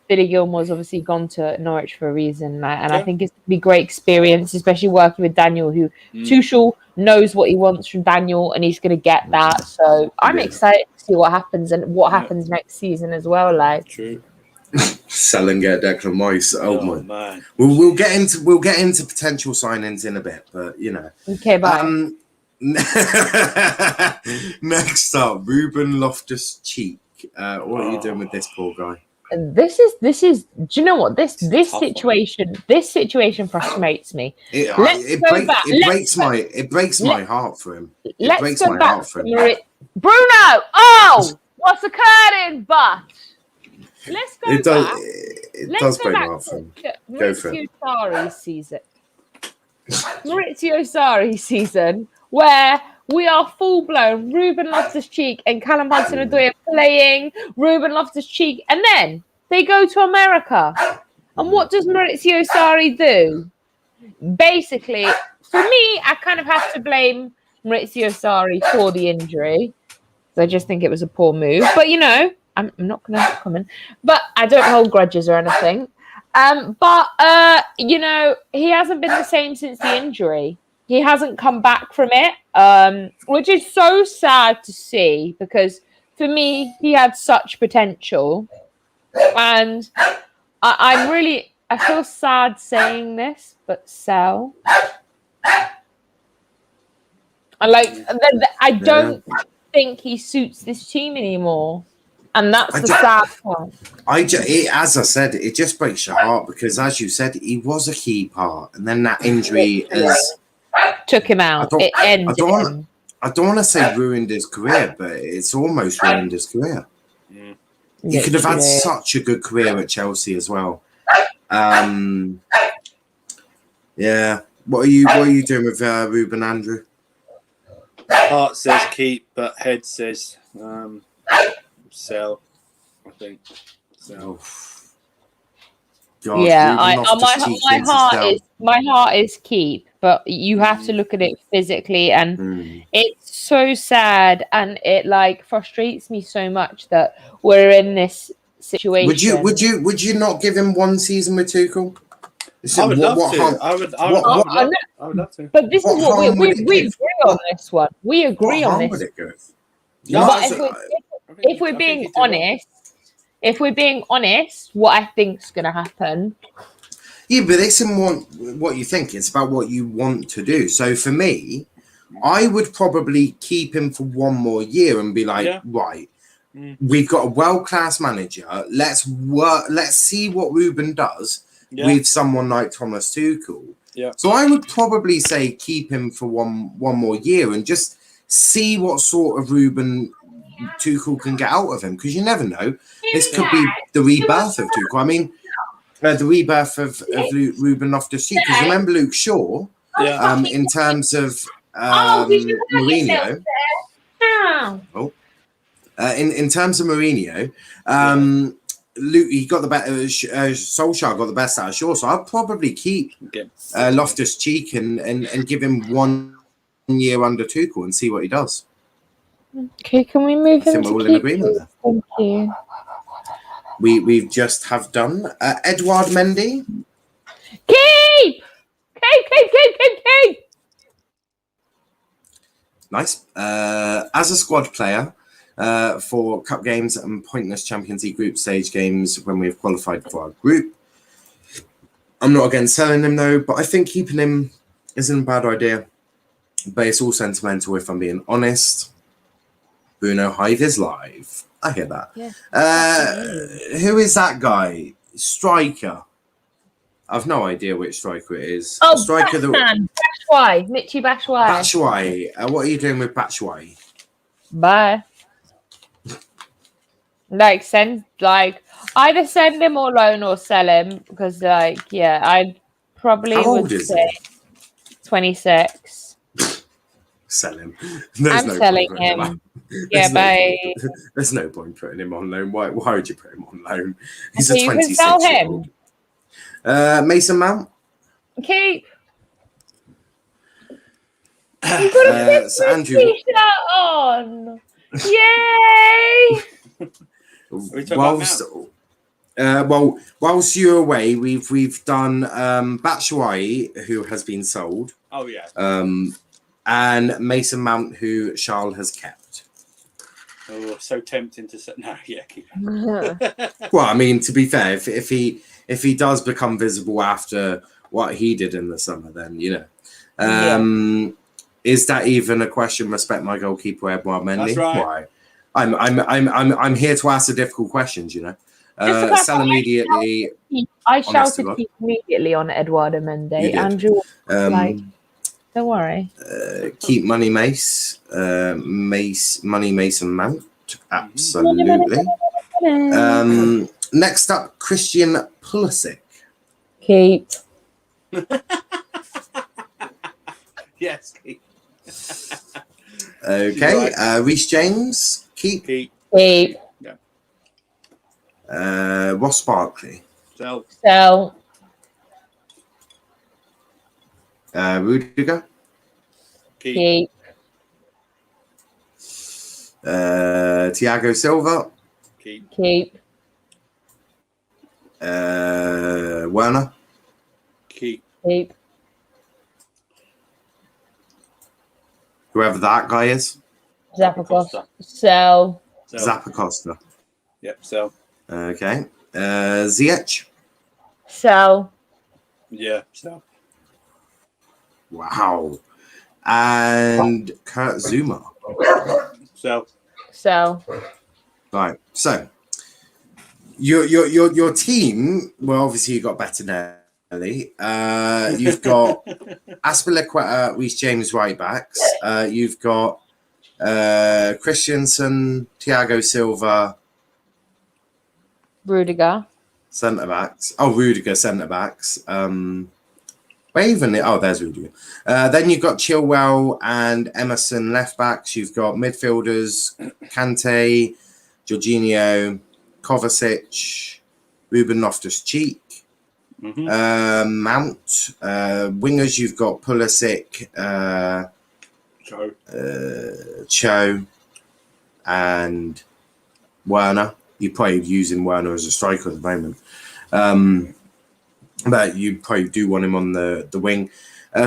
Billy Gilmore's obviously gone to Norwich for a reason, and I think it's going to be a great experience, especially working with Daniel, who Tuchel knows what he wants from Daniel, and he's going to get that. So I'm excited to see what happens and what happens next season as well. Like, true. Sell and get Declan Rice. Oh my man. We'll get into potential signings in a bit, but okay, bye. Next up, Ruben Loftus-Cheek. What are you doing with this poor guy? This is. Do you know what this situation frustrates me? It breaks my heart for him. It breaks my heart for him. Bruno. Oh, what's occurring? But let's go. It does. It does break my heart for him. Go for it. Maurizio Sarri season, where we are full-blown Ruben Loftus-Cheek and Callum Hudson-Odoi playing Ruben Loftus-Cheek, and then they go to America. And what does Maurizio Sarri do? Basically, for me, I kind of have to blame Maurizio Sarri for the injury. I just think it was a poor move. But, I'm not going to comment. But I don't hold grudges or anything. But he hasn't been the same since the injury. He hasn't come back from it, which is so sad to see because for me, he had such potential. And I feel sad saying this, but sell. I don't think he suits this team anymore. And that's the sad part. As I said, it just breaks your heart because, as you said, he was a key part. And then that injury took him out. I don't want to say ruined his career, but it's almost ruined his career. Yeah. He could have had such a good career at Chelsea as well. Yeah. What are you doing with Ruben, Andrew? Heart says keep, but head says sell. I think sell. God, yeah, my heart is keep, but you have to look at it physically, and it's so sad, and it frustrates me so much that we're in this situation. Would you not give him one season with Tuchel? I would love to. I would love to. But this is what we agree on this one. We agree on this. Would it go? If we're being honest, what I think's going to happen. Yeah, but it's in what you think. It's about what you want to do. So for me, I would probably keep him for one more year and be like, right, we've got a world-class manager. Let's see what Ruben does with someone like Thomas Tuchel. Yeah. So I would probably say keep him for one more year and just see what sort of Ruben Tuchel can get out of him, because you never know. This could be the rebirth of Tuchel. I mean, the rebirth of Ruben Loftus-Cheek. Because remember Luke Shaw, in terms of Mourinho. In terms of Mourinho, Luke, he got the better. Solskjaer got the best out of Shaw, so I'd probably keep Loftus-Cheek and give him 1 year under Tuchel and see what he does. Okay, can we move I think we're all in agreement there. Thank you. We've just have done Edouard Mendy. Keep! Nice. As a squad player for cup games and pointless Champions League group stage games when we've qualified for our group. I'm not against selling him though, but I think keeping him isn't a bad idea. But it's all sentimental if I'm being honest. Bruno Hive is live. I hear that. Yeah. Who is that guy? Striker. I've no idea which striker it is. Oh, striker Batshuayi. Michy Batshuayi. Batshuayi. What are you doing with Batshuayi? Bye. Either send him or loan or sell him, because I probably would say 26. Sell him. I'm selling point putting him. There's Yeah, bye. there's no point putting him on loan. Why would you put him on loan? He's Okay, a you can sell 26-year-old. Mason Mount. Keep. You got a So Andrew, t-shirt on. Yay! We talk about whilst you're away, we've done Batshuayi, who has been sold. Oh yeah. And Mason Mount, who Charles has kept. Oh, so tempting to say. No, yeah, keep Well, I mean, to be fair, if he does become visible after what he did in the summer, then is that even a question? Respect my goalkeeper, Edouard Mendy. That's right. Why? I'm here to ask the difficult questions. Sell immediately. I shouted keep immediately on Eduardo Mendy. Andrew, don't worry. Keep Money Mace, Money Mason Mount. Absolutely. Next up, Christian Pulisic. Keep. Yes, keep. Okay. Reece James. Keep. Keep. Yeah. Ross Barkley. Sell. Rudiger. Keep. Thiago Silva. Keep. Werner. Keep. Whoever that guy is. Zappacosta. Sell. Zappacosta. Yep, sell. Okay. Ziyech. Sell. Yeah, sell. Wow. And Kurt Zuma. Sell. Right. So your team, well, obviously you got Bettinelli. You've got Aspilicueta, Reece James right backs. You've got Christensen, Thiago Silva, Rudiger. Centre backs. Oh, Rudiger centre backs. There's Rudiger. Then you've got Chilwell and Emerson left backs. You've got midfielders Kante, Jorginho, Kovacic, Ruben Loftus-Cheek, Mount. Wingers, you've got Pulisic, Cho, and Werner. You're probably using Werner as a striker at the moment. But you probably do want him on the wing.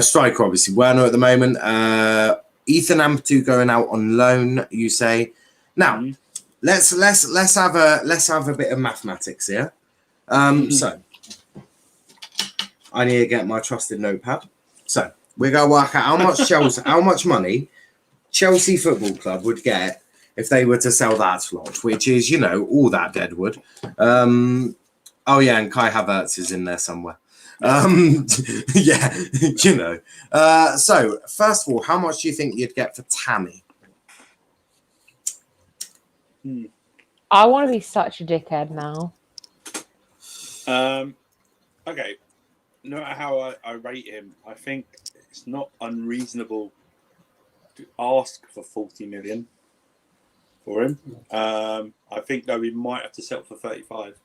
Striker, obviously, Werner at the moment. Ethan Ampadu going out on loan, you say. Now, let's have a bit of mathematics here. So I need to get my trusted notepad. So we're gonna work out how much money Chelsea Football Club would get if they were to sell that slot, which is, all that deadwood. Oh yeah, and Kai Havertz is in there somewhere. Yeah, So first of all, how much do you think you'd get for Tammy? I want to be such a dickhead now. Okay. No matter how I rate him, I think it's not unreasonable to ask for 40 million for him. I think though we might have to settle for 35.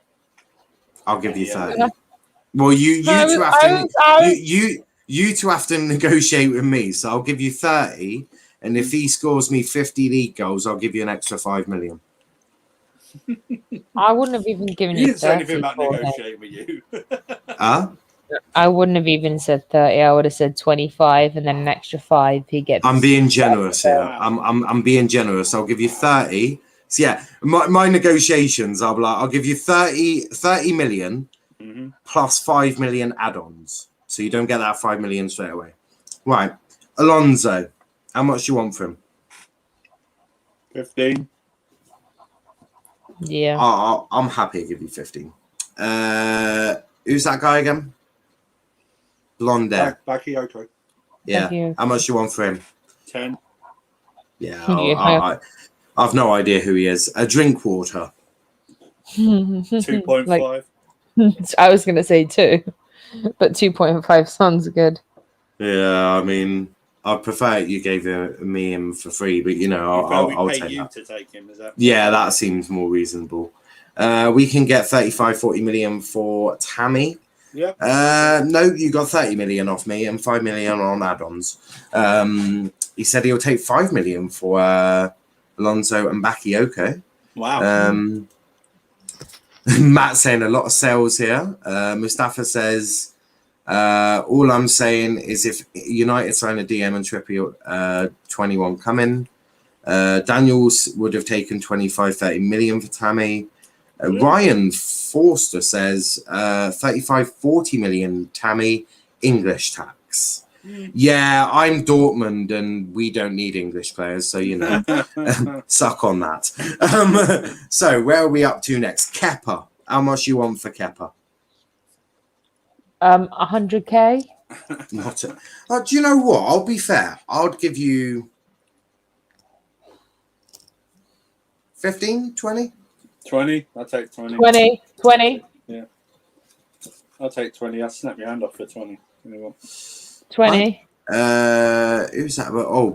I'll give you 30. Well, you two have to negotiate with me, so I'll give you 30, and if he scores me 50 league goals, I'll give you an extra 5 million. I wouldn't have even given you 30. You didn't say anything about negotiating with you. I wouldn't have even said 30. I would have said 25, and then an extra 5 he gets. I'm being generous here. I'm being generous. I'll give you 30. So yeah, my negotiations, I'll give you 30 million plus 5 million add-ons. So you don't get that 5 million straight away. Right. Alonso, how much do you want for him? 15. Yeah. I'm happy to give you 15. Who's that guy again? Blonde hair. Bakayoko. Yeah. How much do you want for him? 10. Yeah. I've no idea who he is. A drink water. 2.5. I was going to say 2, but 2.5 sounds good. Yeah, I mean, I'd prefer you gave me him for free, but I'll pay take you that. to take him. Is that? Yeah, that seems more reasonable. We can get 35-40 million for Tammy. Yeah. No, you got 30 million off me and 5 million on add-ons. He said he'll take 5 million for Alonso and Bakayoko. Wow. Matt saying a lot of sales here. Mustafa says, all I'm saying is if United sign a DM and Trippier 21 coming, Daniels would have taken 25-30 million for Tammy. Ryan Forster says 35-40 million Tammy, English tax. Yeah, I'm Dortmund and we don't need English players, so suck on that. So where are we up to next? Kepa. How much you want for Kepa? 100k. Not a, do you know what? I'll be fair. I'll give you 15, 20? 20. I'll take 20. 20. Yeah. I'll take 20. I'll snap your hand off for 20. 20. Who's that? Oh,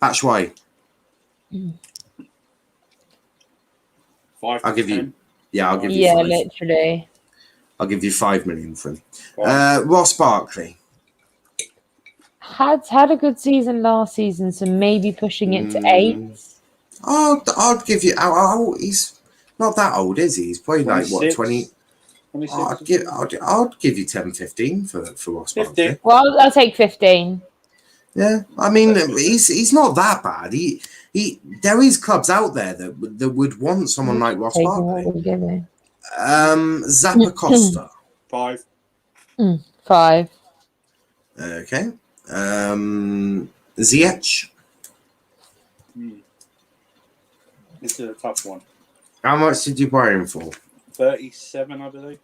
Batshuayi. 5. I'll give 10. you. Yeah, I'll give you. Yeah, 5. literally. I'll give you 5 million for him. Wow. Ross Barkley. Had a good season last season, so maybe pushing it to 8. I'd give you. He's not that old, is he? He's probably 26. like what 20. 26. I'd give you 10-15 for Ross 15. Barkley. Well, I'll take 15. Yeah, I mean he's not that bad. He there is clubs out there that would want someone like Ross Barkley. Zappa Costa. 5. 5. Okay. Ziyech. This is a tough one. How much did you buy him for? 37, I believe.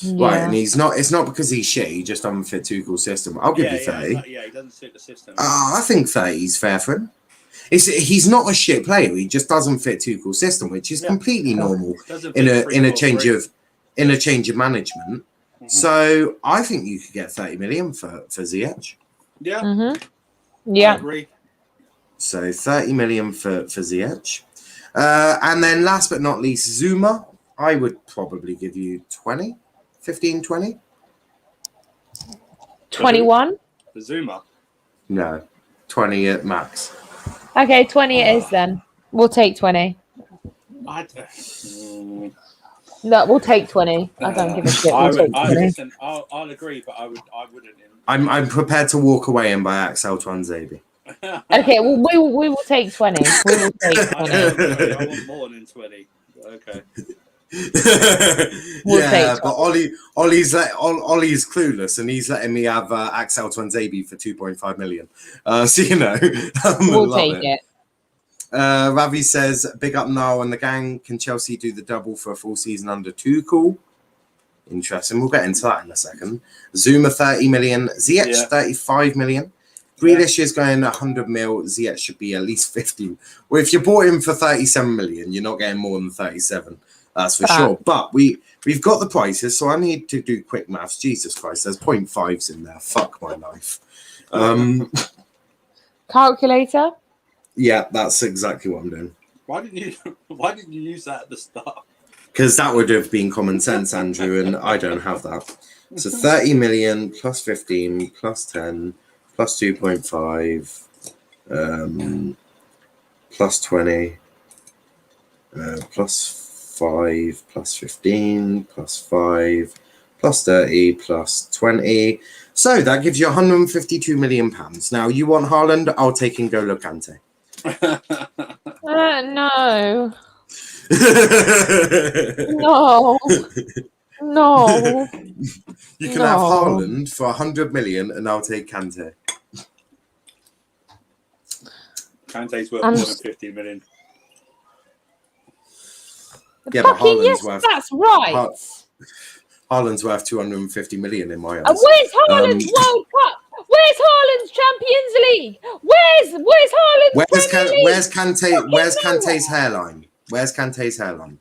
Yeah. Right, and it's not because he's shit. He just doesn't fit Tuchel's system. I'll give you 30. He doesn't suit the system. I think 30 is fair for him. He's not a shit player. He just doesn't fit Tuchel's system, which is completely normal in a change of management. Mm-hmm. So I think you could get 30 million for Ziyech. Yeah. Mm-hmm. Yeah. I agree. So 30 million for Ziyech. And then last but not least, Zuma. I would probably give you 20, 15, 20. 21? The Zuma? No, 20 at max. Okay, 20 it is then. We'll take 20. No, we'll take 20. I don't give a shit. We'll take 20. Listen, I'll agree, but I wouldn't. I'm prepared to walk away and buy Axel Tuanzebe. Okay, well, we will take 20. We will take 20. I want more than 20. Okay. But Ollie's clueless and he's letting me have Axel Tuanzebe for 2.5 million. So we'll take it. Ravi says, big up Niall and the gang. Can Chelsea do the double for a full season under Tuchel? Interesting. We'll get into that in a second. Zuma 30 million. Ziyech 35 million. Grealish is going 100 mil. Ziyech should be at least 50. Well, if you bought him for 37 million, you're not getting more than 37. That's for sure. But we've got the prices, so I need to do quick maths. Jesus Christ, there's 0.5s in there. Fuck my life. Calculator? Yeah, that's exactly what I'm doing. Why didn't you use that at the start? Because that would have been common sense, Andrew, and I don't have that. So 30 million plus 15 plus 10 plus 2.5 plus 20 plus 5 plus 15 plus 5 plus 30 plus 20. So that gives you 152 million pounds. Now you want Haaland? I'll take N'Golo Kante. No. No. You can have Haaland for 100 million and I'll take Kante. Kante's worth more than 50 million. Yeah, but Haaland's that's right. Haaland's worth 250 million in my eyes. Where's Haaland's World Cup? Where's Haaland's Champions League? Where's Haaland's Premier League? Where's Kante's hairline? Where's Kante's hairline?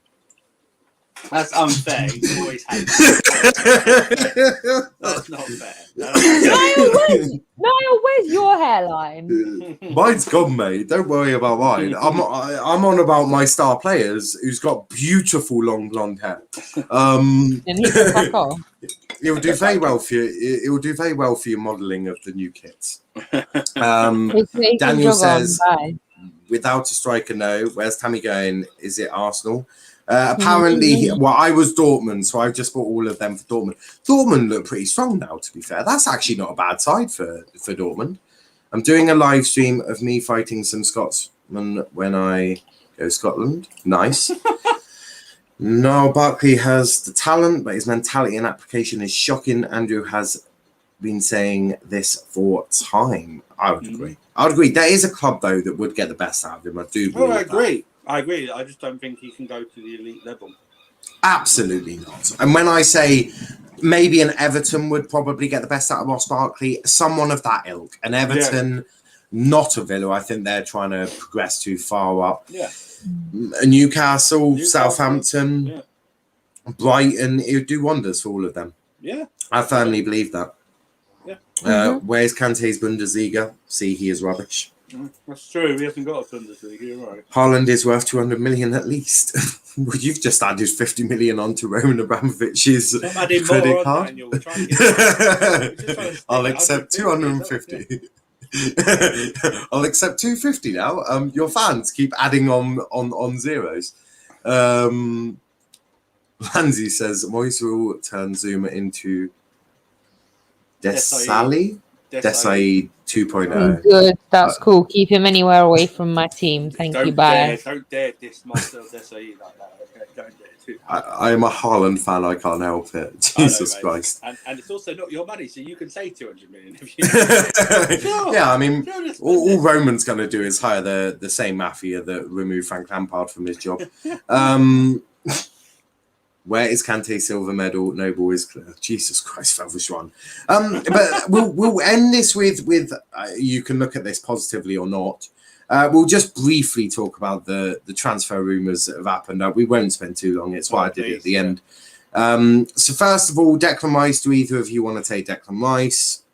That's unfair. He's always had that. That's not fair. Niall, where's your hairline? Mine's gone, mate. Don't worry about mine. I'm on about my star players who's got beautiful long blonde hair. And he can fuck off. It will do very well for you. It will do very well for your modelling of the new kits. Daniel says, without a striker, no. Where's Tammy going? Is it Arsenal? Apparently, well, I was Dortmund, so I've just bought all of them for Dortmund. Dortmund look pretty strong now, to be fair. That's actually not a bad side for Dortmund. I'm doing a live stream of me fighting some Scotsmen when I go to Scotland. Nice. No, Barkley has the talent, but his mentality and application is shocking. Andrew has been saying this for time. I would agree. I would agree. There is a club, though, that would get the best out of him. I do believe I agree. I agree. I just don't think he can go to the elite level. Absolutely not. And when I say maybe an Everton would probably get the best out of Ross Barkley, someone of that ilk. An Everton, not a Villa. I think they're trying to progress too far up. Yeah. Newcastle, Southampton, Brighton. It would do wonders for all of them. Yeah. I firmly believe that. Yeah. Where's Kante's Bundesliga? See, he is rubbish. That's true. He hasn't got a Bundesliga. You're right. Haaland is worth 200 million at least. Well, you've just added 50 million onto Roman Abramovich's credit card. I'll accept 250. I'll accept 250 now. Your fans keep adding on zeros. Lanzi says Moise will turn Zuma into Desai 2.0. Good, that's cool. Keep him anywhere away from my team. Thank you, bye. Don't dare diss myself Desai like that. Okay? Don't dare too. I am a Haaland fan. I can't help it. Jesus Christ. And it's also not your money, so you can say 200 million if you. Sure. Yeah, I mean, all Roman's going to do is hire the same mafia that removed Frank Lampard from his job. Where is Kante silver medal? Noble is clear. Jesus Christ, Favishwan. But we'll end this with you can look at this positively or not. We'll just briefly talk about the transfer rumours that have happened. We won't spend too long. It's what I did at the end. So first of all, Declan Rice. Do either of you want to take Declan Rice?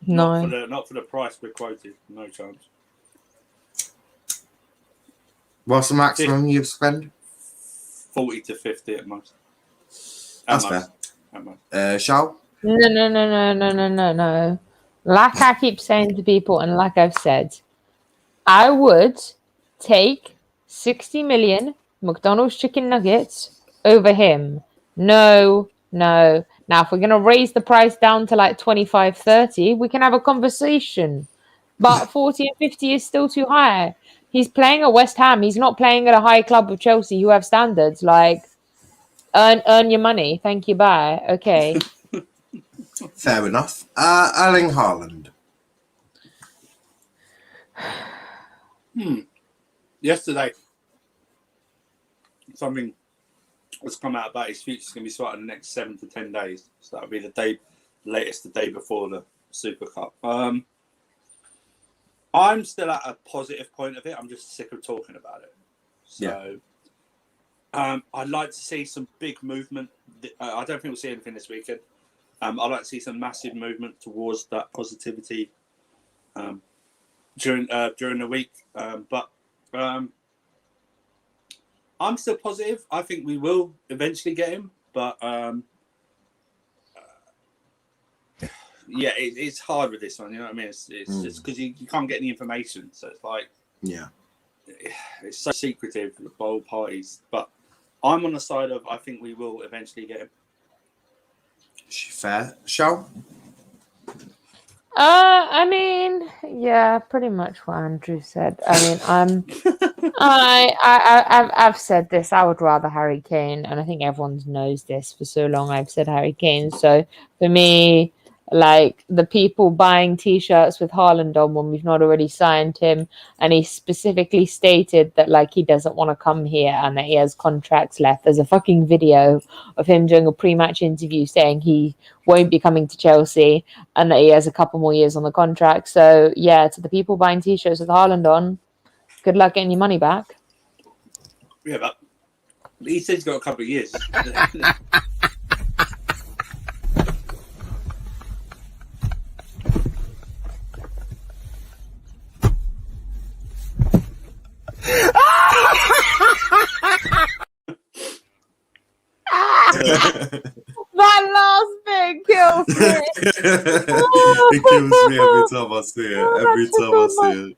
No. Not for the price we're quoted. No chance. What's the maximum you've spent? 40 to 50 at most. That's fair. Shao? No. Like I keep saying to people, and like I've said, I would take 60 million McDonald's chicken nuggets over him. No. Now, if we're going to raise the price down to like 25, 30, we can have a conversation. But 40 and 50 is still too high. He's playing at West Ham. He's not playing at a high club of Chelsea who have standards. Like, earn your money. Thank you. Bye. Okay. Fair enough. Erling Haaland. Yesterday, something was come out about his future is going to be started in the next 7 to 10 days. So that'll be the day before the Super Cup. I'm still at a positive point of it. I'm just sick of talking about it. So I'd like to see some big movement. I don't think we'll see anything this weekend. I'd like to see some massive movement towards that positivity during the week. But I'm still positive. I think we will eventually get him. But it's hard with this one. You know what I mean? It's just because you can't get any information. So it's like, it's so secretive by all parties. But I'm on the side of I think we will eventually get him. Fair. Shao? I mean, yeah, pretty much what Andrew said. I mean, I've said this. I would rather Harry Kane, and I think everyone knows this. For so long, I've said Harry Kane. So for me, like the people buying T-shirts with Haaland on when we've not already signed him, and he specifically stated that like he doesn't want to come here and that he has contracts left. There's a fucking video of him doing a pre-match interview saying he won't be coming to Chelsea and that he has a couple more years on the contract. So yeah, to the people buying T-shirts with Haaland on, good luck getting your money back. Yeah, but He said he's got a couple of years. That last bit kills me. It kills me every time I see it. Every time I see it.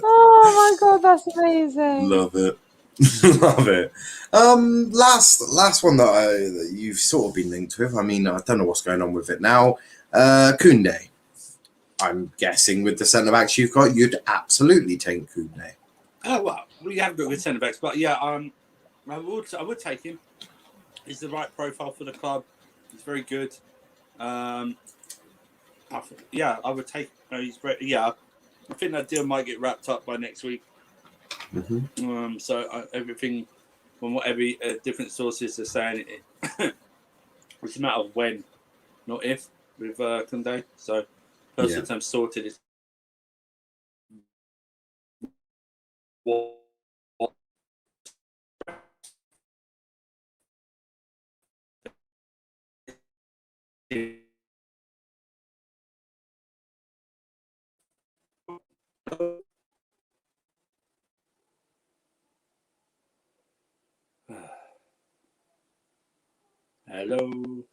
Oh my god, that's amazing. Love it. Love it. Last one that you've sort of been linked with. I mean, I don't know what's going on with it now. Koundé. I'm guessing with the centre backs you've got, you'd absolutely take Koundé. Oh well, we have got good centre backs, but yeah, I would take him. He's the right profile for the club. He's very good. I would take. He's great. Yeah, I think that deal might get wrapped up by next week. Mm-hmm. Everything from what every different sources are saying, it's a matter of when, not if, with Koundé. So personal terms sorted. Is what. Hello.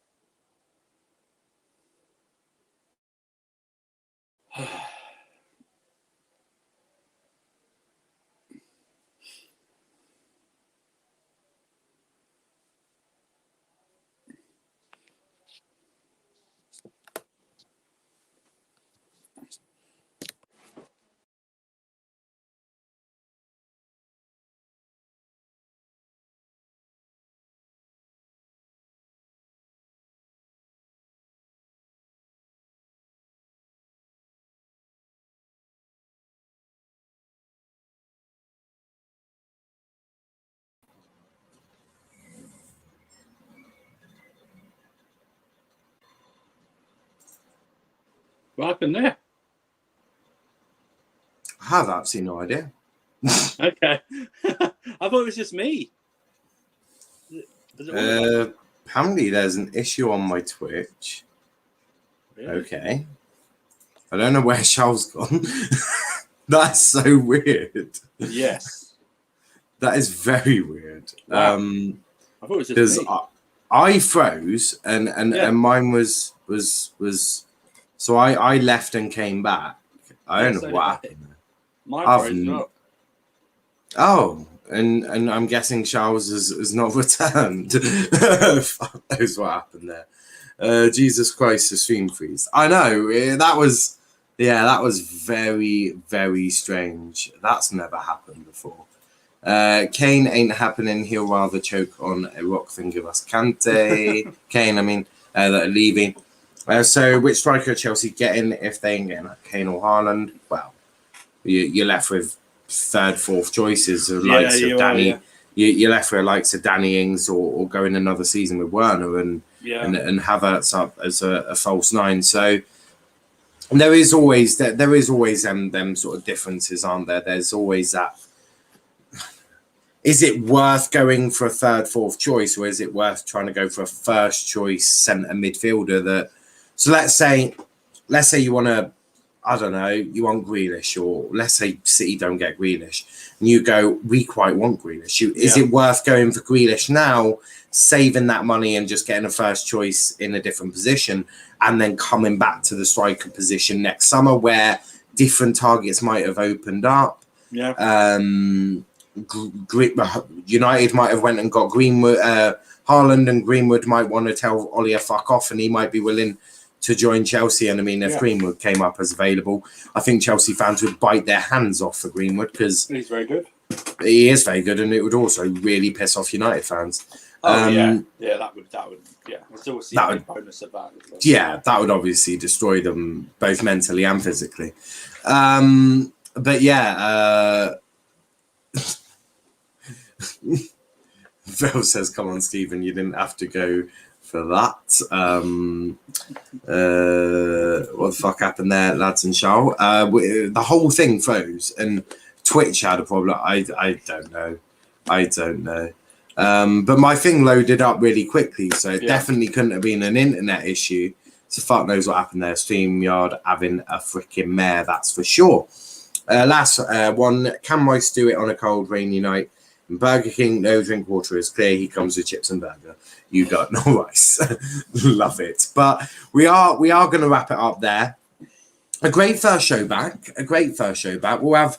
What happened there? I have absolutely no idea. Okay. I thought it was just me. Apparently there's an issue on my Twitch. Really? Okay. I don't know where Charles gone. That's so weird. Yes. That is very weird. Wow. I thought it was just me. I froze and mine was so I left and came back. I don't know what happened there. Mine froze not. Oh, and I'm guessing Charles has not returned. Fuck knows what happened there. Jesus Christ, the stream freeze. I know, that was very, very strange. That's never happened before. Kane ain't happening. He'll rather choke on a rock than give us Kante. Kane, I mean, that are leaving. So which striker Chelsea getting if they ain't getting Kane or Haaland? Well, you're left with third, fourth choices of likes of Danny. You're left with likes of Danny Ings or going another season with Werner and Havertz up as a false nine. So there is always them sort of differences, aren't there? There's always that. Is it worth going for a third, fourth choice, or is it worth trying to go for a first choice centre midfielder? So let's say you want to. I don't know, you want Grealish, or let's say City don't get Grealish, and you go, we quite want Grealish. Is it worth going for Grealish now, saving that money and just getting a first choice in a different position, and then coming back to the striker position next summer where different targets might have opened up? Yeah. United might have went and got Greenwood, Haaland, and Greenwood might want to tell Ollie fuck off, and he might be willing to join Chelsea. And I mean, if Greenwood came up as available, I think Chelsea fans would bite their hands off for Greenwood because he's very good. He is very good, and it would also really piss off United fans. That would There's always the bonus of that. Yeah, that would obviously destroy them both mentally and physically. But yeah, Phil says, "Come on, Stephen, you didn't have to go for that." What the fuck happened there, lads and Charles? The whole thing froze, and Twitch had a problem. I don't know. But my thing loaded up really quickly, so it definitely couldn't have been an internet issue. So fuck knows what happened there. StreamYard having a freaking mare, that's for sure. Last one, can Rice do it on a cold, rainy night? In Burger King, no drink water is clear. He comes with chips and burger. You got no rice. Love it. But we are going to wrap it up there. A great first show back. We'll have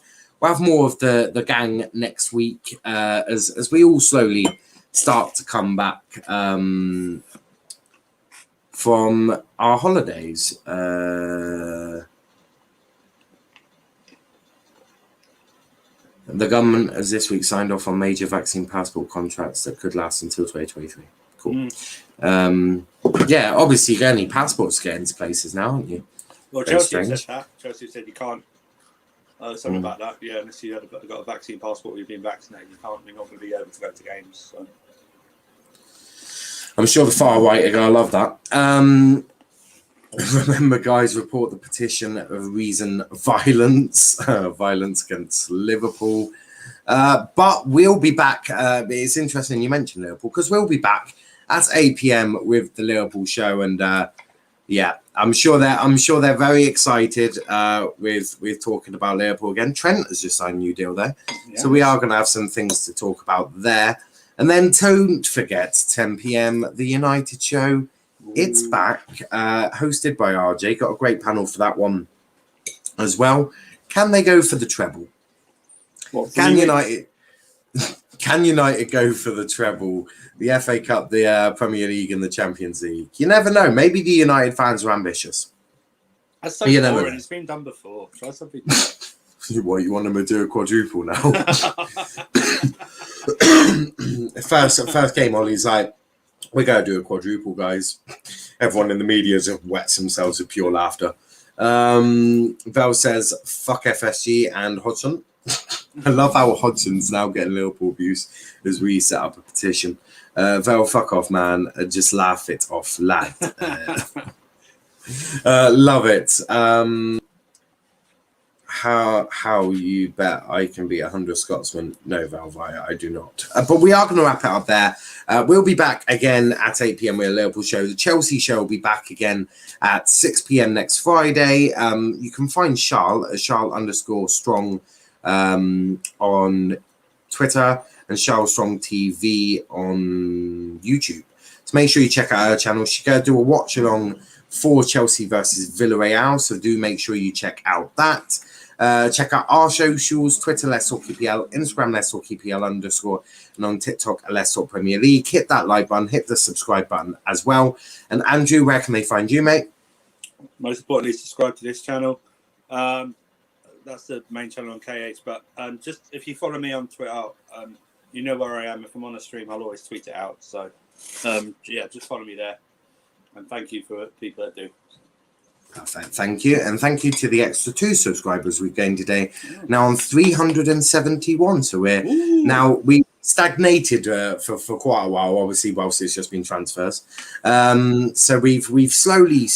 more of the gang next week as we all slowly start to come back from our holidays. The government has this week signed off on major vaccine passport contracts that could last until 2023. Cool. Yeah, obviously you need passports to get into places now, aren't you? Well, Chelsea said that. Chelsea said you can't. Something about that. Yeah, unless you have got a vaccine passport or you've been vaccinated, you're not going to be able to go to games. So. I'm sure the far right are going to love that. Remember, guys, report the petition of reason violence against Liverpool. But we'll be back. It's interesting you mentioned Liverpool because we'll be back at 8 p.m. with the Liverpool show, and I'm sure they're very excited with talking about Liverpool again. Trent has just signed a new deal there, so we are going to have some things to talk about there. And then don't forget 10 p.m. the United show. It's back, hosted by RJ. Got a great panel for that one as well. Can they go for the treble? Can United go for the treble? The FA Cup, the Premier League, and the Champions League. You never know. Maybe the United fans are ambitious. That's so boring. It's been done before. Try something. What, you want them to do a quadruple now? first game, Ollie's like, we're going to do a quadruple, guys. Everyone in the media just wets themselves with pure laughter. Val says, fuck FSG and Hodgson. I love how Hodgson's now getting Liverpool abuse as we set up a petition. Val, fuck off, man. Just laugh it off, lad. Love it. How you bet I can beat 100 Scotsmen? No, Val, I do not. But we are going to wrap it up there. We'll be back again at 8 p.m. with a Liverpool show. The Chelsea show will be back again at 6 p.m. next Friday. You can find Charles at Charles_Strong on Twitter and Charles Strong TV on YouTube. So make sure you check out her channel. She's going to do a watch along for Chelsea versus Villarreal. So do make sure you check out that. Check out our socials, Twitter, Let's Talk EPL, Instagram, Let's Talk EPL_, and on TikTok, Let's Talk Premier League. Hit that like button, hit the subscribe button as well. And Andrew, where can they find you, mate? Most importantly, subscribe to this channel. That's the main channel on KH. But just if you follow me on Twitter, you know where I am. If I'm on a stream, I'll always tweet it out. So, just follow me there. And thank you for people that do. Perfect. Thank you. And thank you to the extra 2 subscribers we've gained today. Now on 371. So we stagnated for quite a while, obviously, whilst it's just been transfers. So we've slowly,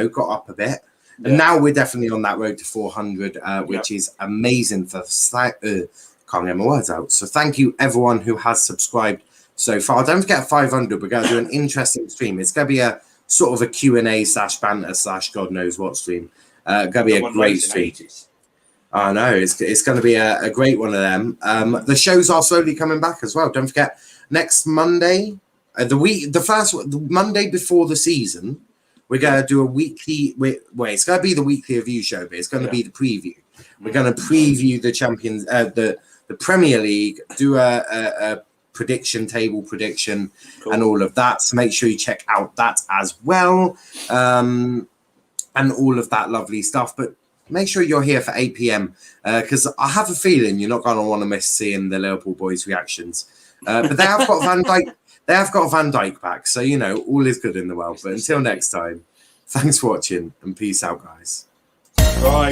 got up a bit. And now we're definitely on that road to 400, which is amazing for can't get my words out. So thank you everyone who has subscribed so far. Don't forget 500. We're going to do an interesting stream. It's going to be a sort of a Q&A / banter / God knows what stream. Going to be a great stream. I know it's going to be a great one of them. The shows are slowly coming back as well. Don't forget next Monday, the Monday before the season, we're going to do a weekly. It's going to be the weekly review show, but it's going to be the preview. We're going to preview the champions, the Premier League. Do a table prediction, cool, and all of that. So make sure you check out that as well, and all of that lovely stuff. But make sure you're here for 8 p.m. Because I have a feeling you're not going to want to miss seeing the Liverpool boys' reactions. But they have got Van Dijk. They have got Van Dijk back, so all is good in the world. But until next time, thanks for watching and peace out, guys. Bye.